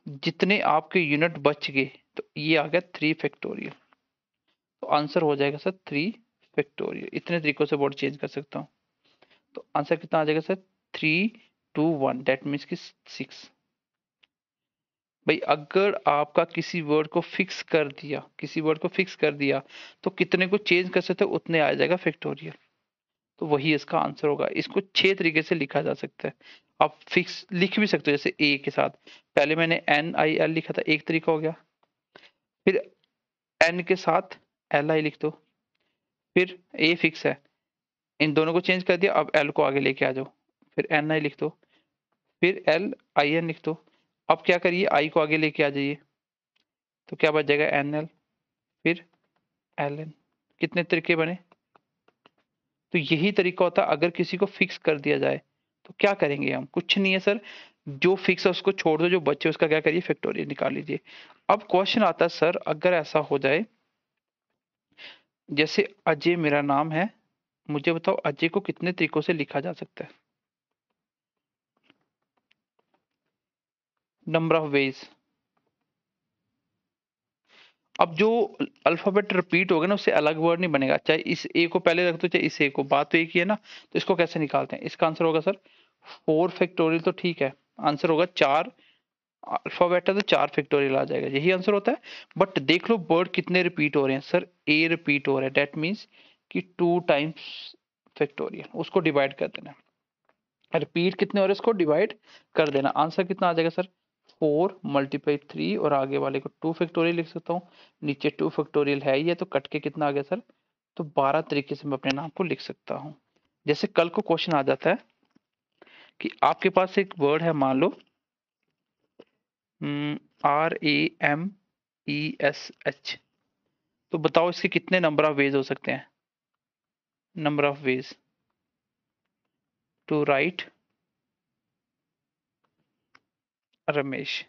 जितने आपके यूनिट बच गए तो ये आ गया 3 फैक्टोरियल, तो आंसर हो जाएगा सर 3 फैक्टोरियल। इतने तरीकों से बोर्ड चेंज कर सकता हूँ। तो आंसर कितना आ जाएगा सर, 3 2 1, दैट मीन्स कि 6। भाई अगर आपका किसी वर्ड को फिक्स कर दिया, किसी वर्ड को फिक्स कर दिया तो कितने को चेंज कर सकते हो, उतने आ जाएगा फैक्टोरियल। तो वही इसका आंसर होगा। इसको 6 तरीके से लिखा जा सकता है। आप फिक्स लिख भी सकते हो, जैसे ए के साथ पहले मैंने NIL लिखा था, एक तरीका हो गया। फिर एन के साथ LI लिख दो, फिर ए फिक्स है, इन दोनों को चेंज कर दिया, अब एल को आगे लेके आ जाओ, फिर NI लिख दो, फिर LIN लिख दो। अब क्या करिए, आई को आगे लेके आ जाइए, तो क्या बच जाएगा NL, फिर LN। कितने तरीके बने। तो यही तरीका होता है, अगर किसी को फिक्स कर दिया जाए तो क्या करेंगे हम, कुछ नहीं है सर, जो फिक्स है उसको छोड़ दो, जो बच्चे उसका क्या करिए फैक्टोरियल निकाल लीजिए। अब क्वेश्चन आता है सर, अगर ऐसा हो जाए जैसे अजय मेरा नाम है, मुझे बताओ अजय को कितने तरीकों से लिखा जा सकता है, नंबर ऑफ वेज। अब जो अल्फाबेट रिपीट होगा ना, उससे अलग वर्ड नहीं बनेगा, चाहे इस ए को पहले रख दो चाहे इस ए को, बात तो एक ही है ना। तो इसको कैसे निकालते हैं, इसका आंसर होगा सर 4 फैक्टोरियल, तो ठीक है, आंसर होगा 4, अल्फाबेट है तो 4 फैक्टोरियल आ जाएगा, यही आंसर होता है। बट देख लो वर्ड कितने रिपीट हो रहे हैं सर, ए रिपीट हो रहा है, दैट मीन्स कि 2 टाइम्स फैक्टोरियल, उसको डिवाइड कर देना। रिपीट कितने हो रहे हैं, इसको डिवाइड कर देना, आंसर कितना आ जाएगा सर 4 मल्टीप्लाई 3, और आगे वाले को 2 फैक्टोरियल लिख सकता हूँ, नीचे 2 फैक्टोरियल है ही है, तो कट के कितना आ गया सर, तो 12 तरीके से मैं अपने नाम को लिख सकता हूँ। जैसे कल को क्वेश्चन आ जाता है कि आपके पास एक वर्ड है, मान लो RAMESH, तो बताओ इसके कितने नंबर ऑफ वेज हो सकते हैं, number of ways to write Ramesh.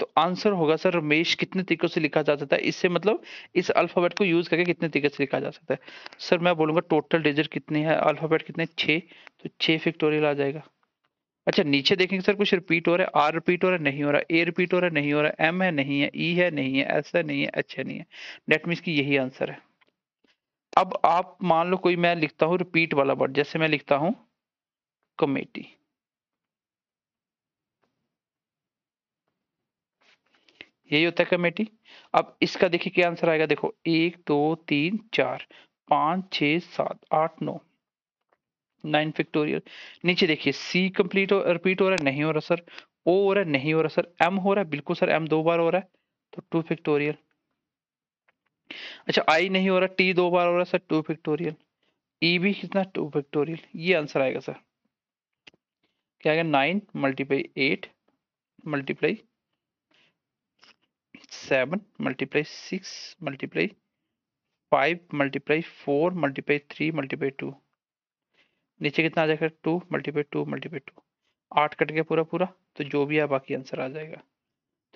तो आंसर होगा सर रमेश कितने तरीकों से लिखा जा सकता है, इससे मतलब इस अल्फाबेट को यूज करके कितने तरीके से लिखा जा सकता है। सर मैं बोलूंगा टोटल डिजिट कितने हैं, अल्फाबेट कितने, 6, तो 6 फैक्टोरियल आ जाएगा। अच्छा नीचे देखेंगे सर कुछ रिपीट हो रहा है, आर रिपीट हो रहा है, नहीं हो रहा, ए रिपीट हो रहा है, नहीं हो रहा, एम है नहीं है, ई है नहीं है, एस है नहीं है, एच है नहीं है, डेट मीन्स की यही आंसर है। अब आप मान लो कोई मैं लिखता हूँ रिपीट वाला वर्ड, जैसे मैं लिखता हूँ कमेटी, यही होता है कमेटी। अब इसका देखिए क्या आंसर आएगा, देखो 1 2 3 4 5 6 7 8 9, 9 फैक्टोरियल। नीचे देखिए सी कंप्लीट रिपीट हो रहा है, नहीं हो रहा सर, ओ हो रहा है, नहीं हो रहा सर, एम हो रहा है, बिल्कुल सर एम 2 बार हो रहा है, तो 2 फैक्टोरियल। अच्छा आई नहीं हो रहा, टी 2 बार हो रहा है सर, 2 फैक्टोरियल। ई भी कितना, 2 फैक्टोरियल, ये आंसर आएगा सर। क्या आएगा, 9 multiply 8 multiply 7 multiply 6 multiply 5 multiply 4 multiply 3 multiply 2, नीचे कितना आ जाएगा, 2 मल्टीप्लाई 2 मल्टीप्लाई 2, 8 कट गया पूरा पूरा, तो जो भी है बाकी आंसर आ जाएगा।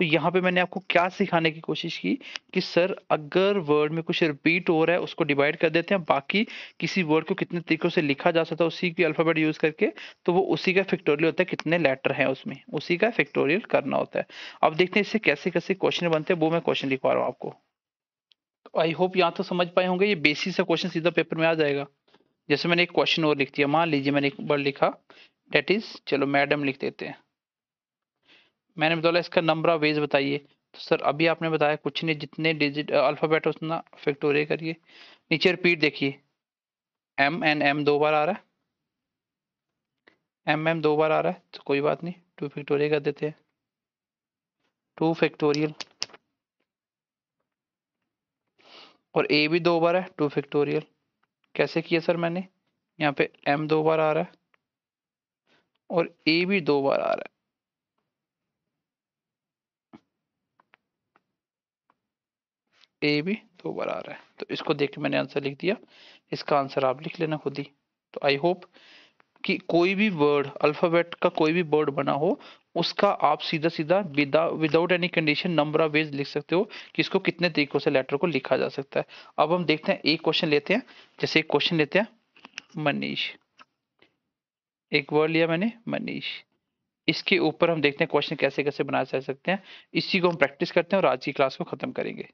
तो यहाँ पे मैंने आपको क्या सिखाने की कोशिश की कि सर अगर वर्ड में कुछ रिपीट हो रहा है उसको डिवाइड कर देते हैं, बाकी किसी वर्ड को कितने तरीकों से लिखा जा सकता है उसी की अल्फाबेट यूज करके, तो वो उसी का फैक्टोरियल होता है, कितने लेटर हैं उसमें उसी का फैक्टोरियल करना होता है। अब देखते हैं इससे कैसे कैसे क्वेश्चन बनते हैं, वो मैं क्वेश्चन लिखवा रहा हूँ आपको। तो आई होप यहाँ तो समझ पाए होंगे, ये बेसिक सा क्वेश्चन सीधा पेपर में आ जाएगा। जैसे मैंने एक क्वेश्चन और लिख दिया, मान लीजिए मैंने एक वर्ड लिखा, डेट इज, चलो मैडम लिख देते हैं। मैंने बोला इसका नंबर ऑफ वेज बताइए, तो सर अभी आपने बताया कुछ नहीं, जितने डिजिट अल्फाबेट उतना फैक्टोरियल करिए। नीचे रिपीट देखिए, एम एन एम 2 बार आ रहा है, एम एम 2 बार आ रहा है, तो कोई बात नहीं, 2 फैक्टोरियल कर देते हैं, 2 फैक्टोरियल। और ए भी 2 बार है, 2 फैक्टोरियल। कैसे किया सर मैंने, यहाँ पे एम 2 बार आ रहा है और ए भी 2 बार आ रहा है, ए भी 2 बार आ रहा है, तो इसको देख के मैंने आंसर लिख दिया। इसका आंसर आप लिख लेना खुद ही। तो आई होप कि कोई भी वर्ड अल्फाबेट का कोई भी वर्ड बना हो उसका आप सीधा सीधा without any condition number of veg लिख सकते हो कि इसको कितने तरीकों से लेटर को लिखा जा सकता है। अब हम देखते हैं एक क्वेश्चन लेते हैं। जैसे एक क्वेश्चन लेते हैं मनीष, एक वर्ड लिया मैंने मनीष, इसके ऊपर हम देखते हैं क्वेश्चन कैसे कैसे बनाए जा सकते हैं। इसी को हम प्रैक्टिस करते हैं और आज की क्लास को खत्म करेंगे।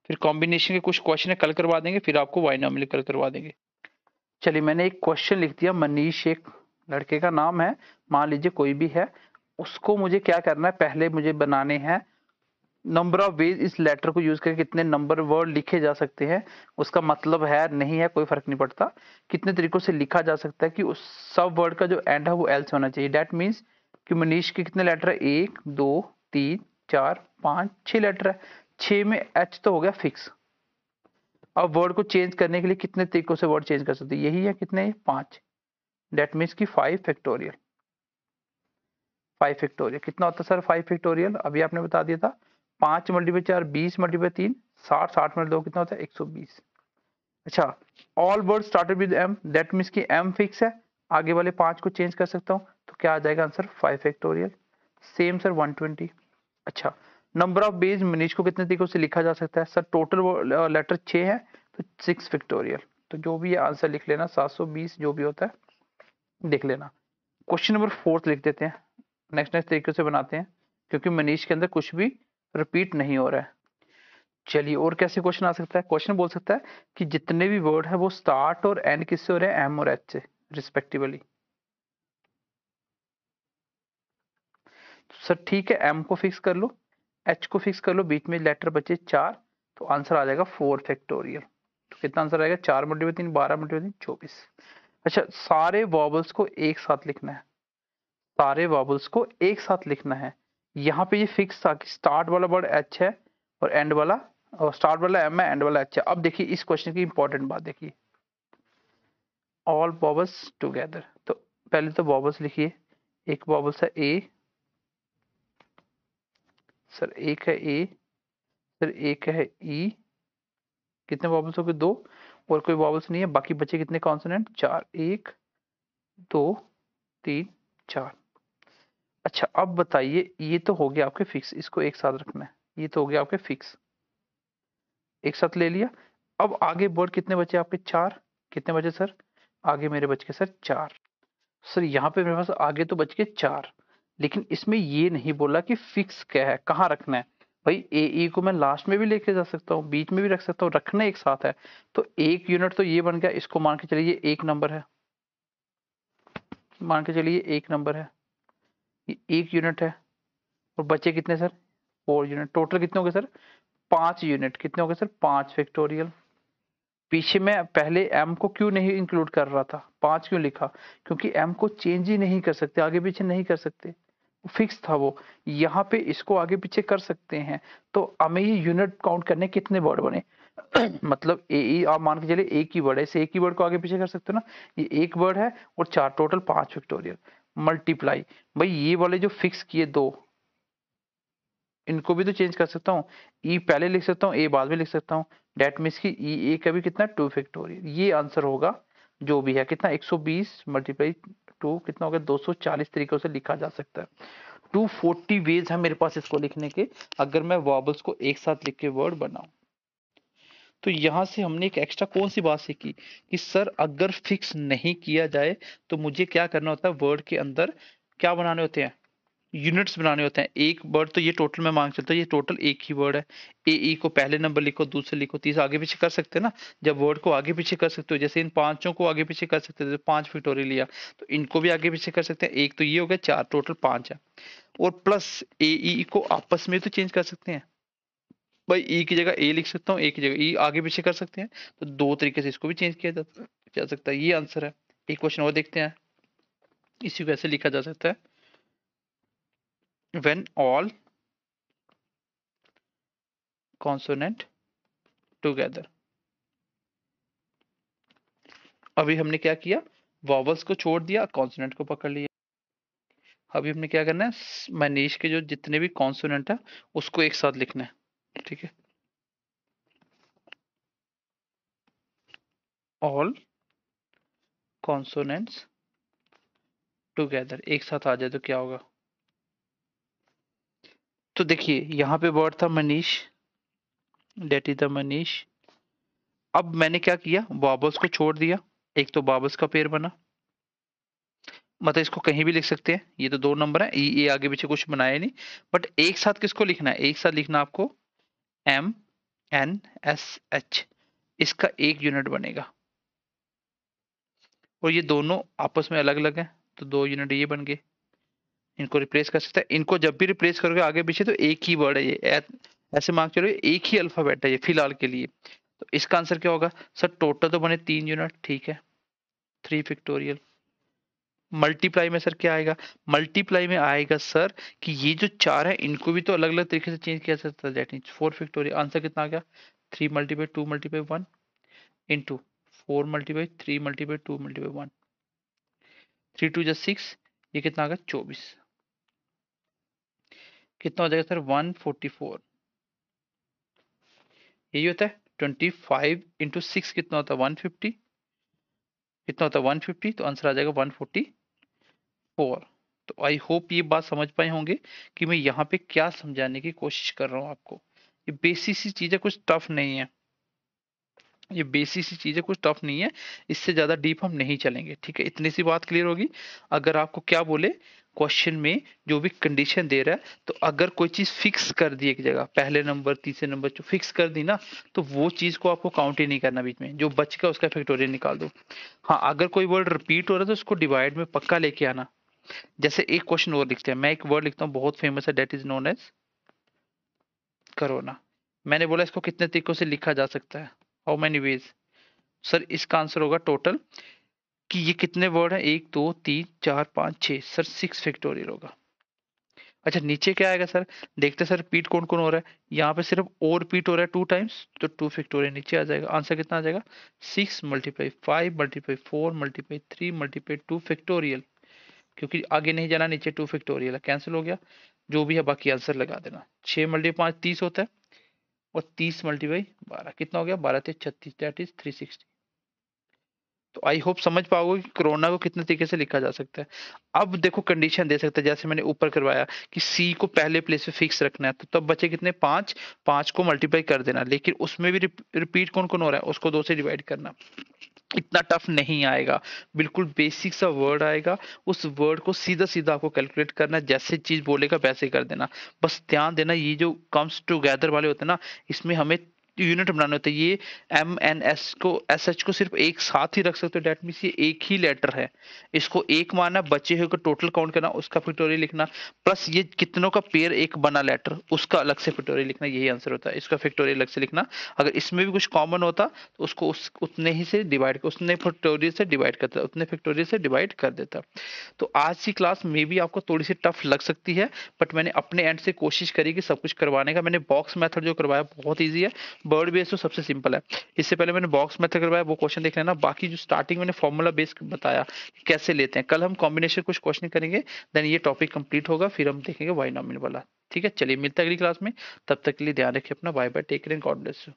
फिर कॉम्बिनेशन के कुछ क्वेश्चन कल करवा देंगे, फिर आपको बाइनोमियल कल करवा देंगे। चलिए मैंने एक क्वेश्चन लिख दिया, मनीष एक लड़के का नाम है, मान लीजिए कोई भी है। उसको मुझे क्या करना है, पहले मुझे बनाने हैं नंबर ऑफ वेज इस लेटर को यूज करके कितने नंबर वर्ड लिखे जा सकते हैं। उसका मतलब है नहीं है कोई फर्क नहीं पड़ता, कितने तरीकों से लिखा जा सकता है कि उस सब वर्ड का जो एंड है वो एल से होना चाहिए। डेट मीन्स कि मनीष के कितने लेटर है, 1 2 3 4 5 6 लेटर है। 6 में एच तो हो गया फिक्स। अब वर्ड को चेंज करने के लिए कितने तरीकों से वर्ड चेंज कर सकते हैं, यही है कितने 5। डेट मीन्स की 5 फैक्टोरियल। 5 फैक्टोरियल कितना होता है सर, 5 फैक्टोरियल अभी आपने बता दिया था। 5 मल्टीप्लाई 4 20 मल्टीप्लाई 3 60, 60 मल्टीप्लाई 2 कितना होता है 120। अच्छा, all word started with M, that means कि एम फिक्स है, आगे वाले 5 को चेंज कर सकता हूँ, तो क्या आ जाएगा आंसर 5 फैक्टोरियल। Same sir 120। अच्छा, नंबर ऑफ बेज मनीष को कितने तरीकों से लिखा जा सकता है सर, टोटल लेटर 6 है तो 6 फैक्टोरियल। तो जो भी आंसर लिख लेना 720 जो भी होता है देख लेना। क्वेश्चन नंबर 4 लिख देते हैं, नेक्स्ट नेक्स्ट तरीके से बनाते हैं क्योंकि मनीष के अंदर कुछ भी रिपीट नहीं हो रहा है। चलिए और कैसे क्वेश्चन आ सकता है, क्वेश्चन बोल सकता है कि जितने भी वर्ड है वो स्टार्ट और एंड किससे हो रहे हैं, एम और एच से रिस्पेक्टिवली। सर ठीक है, एम को फिक्स कर लो, एच को फिक्स कर लो, बीच में लेटर बचे 4, तो आंसर आ जाएगा 4 फैक्टोरियल। तो कितना आंसर आएगा, 4 मल्टीप्लाई 3 12 मल्टीप्लाई 3 24। अच्छा, सारे वॉबल्स को एक साथ लिखना है, सारे वॉबल्स को एक साथ लिखना है। यहाँ पे ये फिक्स था कि स्टार्ट वाला वर्ड एच है और एंड वाला, और स्टार्ट वाला एम है एंड वाला एच है। अब देखिए इस क्वेश्चन की इंपॉर्टेंट बात देखिए, ऑल वॉबल्स टुगेदर। तो पहले तो वॉबल्स लिखिए, एक वॉबल्स है ए, सर एक है ए, सर एक है ई, कितने वॉबल्स हो गए 2, और कोई वॉबल्स नहीं है, बाकी बचे कितने कॉन्सोनेंट 4, 1 2 3 4। अच्छा अब बताइए, ये तो हो गया आपके फिक्स, इसको एक साथ रखना है, ये तो हो गया आपके फिक्स, एक साथ ले लिया। अब आगे वर्ड कितने बचे आपके 4, कितने बचे सर, आगे मेरे बच गए सर 4। सर यहाँ पे मेरे पास आगे तो बच गए 4, लेकिन इसमें ये नहीं बोला कि फिक्स क्या है, कहाँ रखना है। भाई ए ई को मैं लास्ट में भी लेके जा सकता हूँ, बीच में भी रख सकता हूँ, रखना एक साथ है। तो एक यूनिट तो ये बन गया, इसको मान के चलिए एक नंबर है, मान के चलिए एक नंबर है, ये एक यूनिट है। और बचे कितने सर 4 यूनिट, टोटल कितने हो गए सर 5 यूनिट, कितने हो गए सर 5 फैक्टोरियल। पीछे मैं पहले एम को क्यों नहीं इंक्लूड कर रहा था, 5 क्यों लिखा, क्योंकि एम को चेंज ही नहीं कर सकते, आगे पीछे नहीं कर सकते, फिक्स था वो। यहाँ पे इसको आगे पीछे कर सकते हैं, तो हमें ये यूनिट काउंट करने कितने वर्ड बने मतलब ए ई आप मान के चलिए एक ही वर्ड है, इसे एक ही वर्ड को आगे पीछे कर सकते हो ना, ये एक वर्ड है और 4, टोटल 5 फैक्टोरियल। मल्टीप्लाई, भाई ये वाले जो फिक्स किए 2, इनको भी तो चेंज कर सकता हूँ, ई पहले लिख सकता हूँ ए बाद में लिख सकता हूँ। डेट मीन्स की ई ए का भी कितना 2 फैक्टोरियल, ये आंसर होगा जो भी है कितना 120 मल्टीप्लाई 2 कितना होगा 240 तरीकों से लिखा जा सकता है। 240 वेज है मेरे पास इसको लिखने के, अगर मैं वॉबल्स को एक साथ लिख के वर्ड बनाऊं। तो यहां से हमने एक एक्स्ट्रा कौन सी बात सीखी कि सर अगर फिक्स नहीं किया जाए तो मुझे क्या करना होता है, वर्ड के अंदर क्या बनाने होते हैं, यूनिट्स बनाने होते हैं। एक वर्ड तो ये टोटल में मांग चलता है, ये टोटल एक ही वर्ड है, ए ई को पहले नंबर लिखो, दूसरे लिखो, तीसरा आगे पीछे कर सकते हैं ना। जब वर्ड को आगे पीछे कर सकते हो, जैसे इन पांचों को आगे पीछे कर सकते थे, 5 फैक्टोरियल लिया, तो इनको भी आगे पीछे कर सकते हैं। एक तो ये हो गया 4, टोटल 5 है, और प्लस ए ई को आपस में तो चेंज कर सकते हैं। भाई ई की जगह ए लिख सकता हूँ, ए की जगह ई आगे पीछे कर सकते हैं, तो दो तरीके से इसको भी चेंज किया जा सकता है। ये आंसर है। एक क्वेश्चन और देखते हैं, इसी को ऐसे लिखा जा सकता है, व्हेन ऑल कॉन्सोनेंट टुगेदर। अभी हमने क्या किया, वॉवल्स को छोड़ दिया, कॉन्सोनेंट को पकड़ लिया। अभी हमने क्या करना है, मनीष के जो जितने भी कॉन्सोनेंट है उसको एक साथ लिखना है, ठीक है। ऑल कॉन्सोनेंट्स टुगेदर एक साथ आ जाए तो क्या होगा, तो देखिए यहाँ पे वर्ड था Manish, that is the Manish. अब मैंने क्या किया, बाबल्स को छोड़ दिया, एक तो बाबल्स का पेयर बना, मतलब इसको कहीं भी लिख सकते हैं, ये तो दो नंबर है, ये आगे पीछे कुछ बनाया नहीं, बट एक साथ किसको लिखना है, एक साथ लिखना आपको MNSH, इसका एक यूनिट बनेगा, और ये दोनों आपस में अलग अलग हैं, तो दो यूनिट ये बन गए। इनको रिप्लेस कर सकते हैं, इनको जब भी रिप्लेस करोगे आगे पीछे तो एक ही वर्ड है ये, ऐसे मार्क चलो एक ही अल्फाबेट है ये फिलहाल के लिए। तो इसका आंसर क्या होगा सर, टोटल तो बने 3 यूनिट, ठीक है, 3 फैक्टोरियल। मल्टीप्लाई में सर क्या आएगा, मल्टीप्लाई में आएगा सर कि ये जो चार है इनको भी तो अलग अलग तरीके से चेंज किया जा सकता है, दैट मींस 4 फैक्टोरियल। आंसर कितना आ गया, 3 × 2 × 1 इंटू 4 × 3 × 2 × 1, 3 × 2 = 6, ये कितना आ गया 24, कितना हो जाएगा सर 144, यही होता है। 25 × 6 कितना होता है 150, कितना होता है 150, तो आंसर आ जाएगा 144। तो आई होप ये बात समझ पाए होंगे कि मैं यहाँ पे क्या समझाने की कोशिश कर रहा हूँ आपको। ये बेसिक सी चीजें, कुछ टफ नहीं है, ये बेसिक सी चीजें कुछ टफ नहीं है, इससे ज्यादा डीप हम नहीं चलेंगे, ठीक है, इतनी सी बात क्लियर होगी। अगर आपको क्या बोले क्वेश्चन में जो भी कंडीशन दे रहा है, तो अगर कोई चीज फिक्स कर दी एक जगह, पहले नंबर तीसरे नंबर जो फिक्स कर दी ना, तो वो चीज को आपको काउंट ही नहीं करना, बीच में जो बच गया उसका फैक्टोरियल निकाल दो। हाँ, अगर कोई वर्ड रिपीट हो रहा है तो उसको डिवाइड में पक्का लेके आना। जैसे एक क्वेश्चन और लिखते हैं, मैं एक वर्ड लिखता हूँ बहुत फेमस है, that is known as corona. मैंने बोला इसको कितने तरीकों से लिखा जा सकता है, हाउ मेनी वेज। सर इसका आंसर होगा टोटल कि ये कितने वर्ड है, 1 2 3 4 5 6, सर 6 फैक्टोरियल होगा। अच्छा नीचे क्या आएगा सर, देखते हैं सर रिपीट कौन कौन हो रहा है, यहाँ पे सिर्फ और रिपीट हो रहा है 2 टाइम्स, तो 2 फैक्टोरियल नीचे आ जाएगा। आंसर कितना आ जाएगा 6 × 5 × 4 × 3 × 2 फैक्टोरियल, क्योंकि आगे नहीं जाना, नीचे 2 फैक्टोरियल है, कैंसिल हो गया, जो भी है बाकी आंसर लगा देना। 6 × 5 = 30 होता है, और 30 × 12 कितना हो गया, 12 × 3 = 36, दैट इज 360। तो आई होप समझ पाओगे कि कोरोना को कितने तरीके से लिखा जा सकता है। अब देखो कंडीशन दे सकते हैं, जैसे मैंने ऊपर करवाया कि सी को पहले प्लेस पे फिक्स रखना है, तो तब बचे कितने 5, 5 को मल्टीप्लाई कर देना, लेकिन उसमें भी रिपीट कौन कौन हो रहा है उसको 2 से डिवाइड करना। इतना टफ नहीं आएगा, बिल्कुल बेसिक सा वर्ड आएगा, उस वर्ड को सीधा सीधा आपको कैलकुलेट करना है, जैसे चीज बोलेगा वैसे कर देना। बस ध्यान देना ये जो कम्स टुगेदर वाले होते हैं ना, इसमें हमें यूनिट बनाने होते हैं। ये MNS को SH को सिर्फ एक साथ ही रख सकते हो, डेट मीन्स ये एक ही लेटर है, इसको एक मानना, बचे हुए को टोटल काउंट करना, उसका फैक्टोरियल लिखना, प्लस ये कितनों का पेयर एक बना लेटर उसका अलग से फैक्टोरियल लिखना, यही आंसर होता है, इसका फैक्टोरियल अलग से लिखना। अगर इसमें भी कुछ कॉमन होता तो उसको उतने ही से डिवाइड, उतने फैक्टोरियल से डिवाइड करता, उतने फैक्टोरियल से डिवाइड कर देता। तो आज की क्लास में भी आपको थोड़ी सी टफ लग सकती है, बट मैंने अपने एंड से कोशिश करी कि सब कुछ करवाने का। मैंने बॉक्स मेथड जो करवाया बहुत ईजी है, वर्ड बेस तो सबसे सिंपल है। इससे पहले मैंने बॉक्स मेथड करवाया, वो क्वेश्चन देख लेना। बाकी जो स्टार्टिंग मैंने फॉर्मूला बेस बताया कि कैसे लेते हैं, कल हम कॉम्बिनेशन कुछ क्वेश्चन करेंगे, देन ये टॉपिक कंप्लीट होगा, फिर हम देखेंगे बाइनोमियल वाला। ठीक है, चलिए मिलते हैं अगली क्लास में, तब तक के लिए ध्यान रखिए अपना, bye bye, take care and God bless you.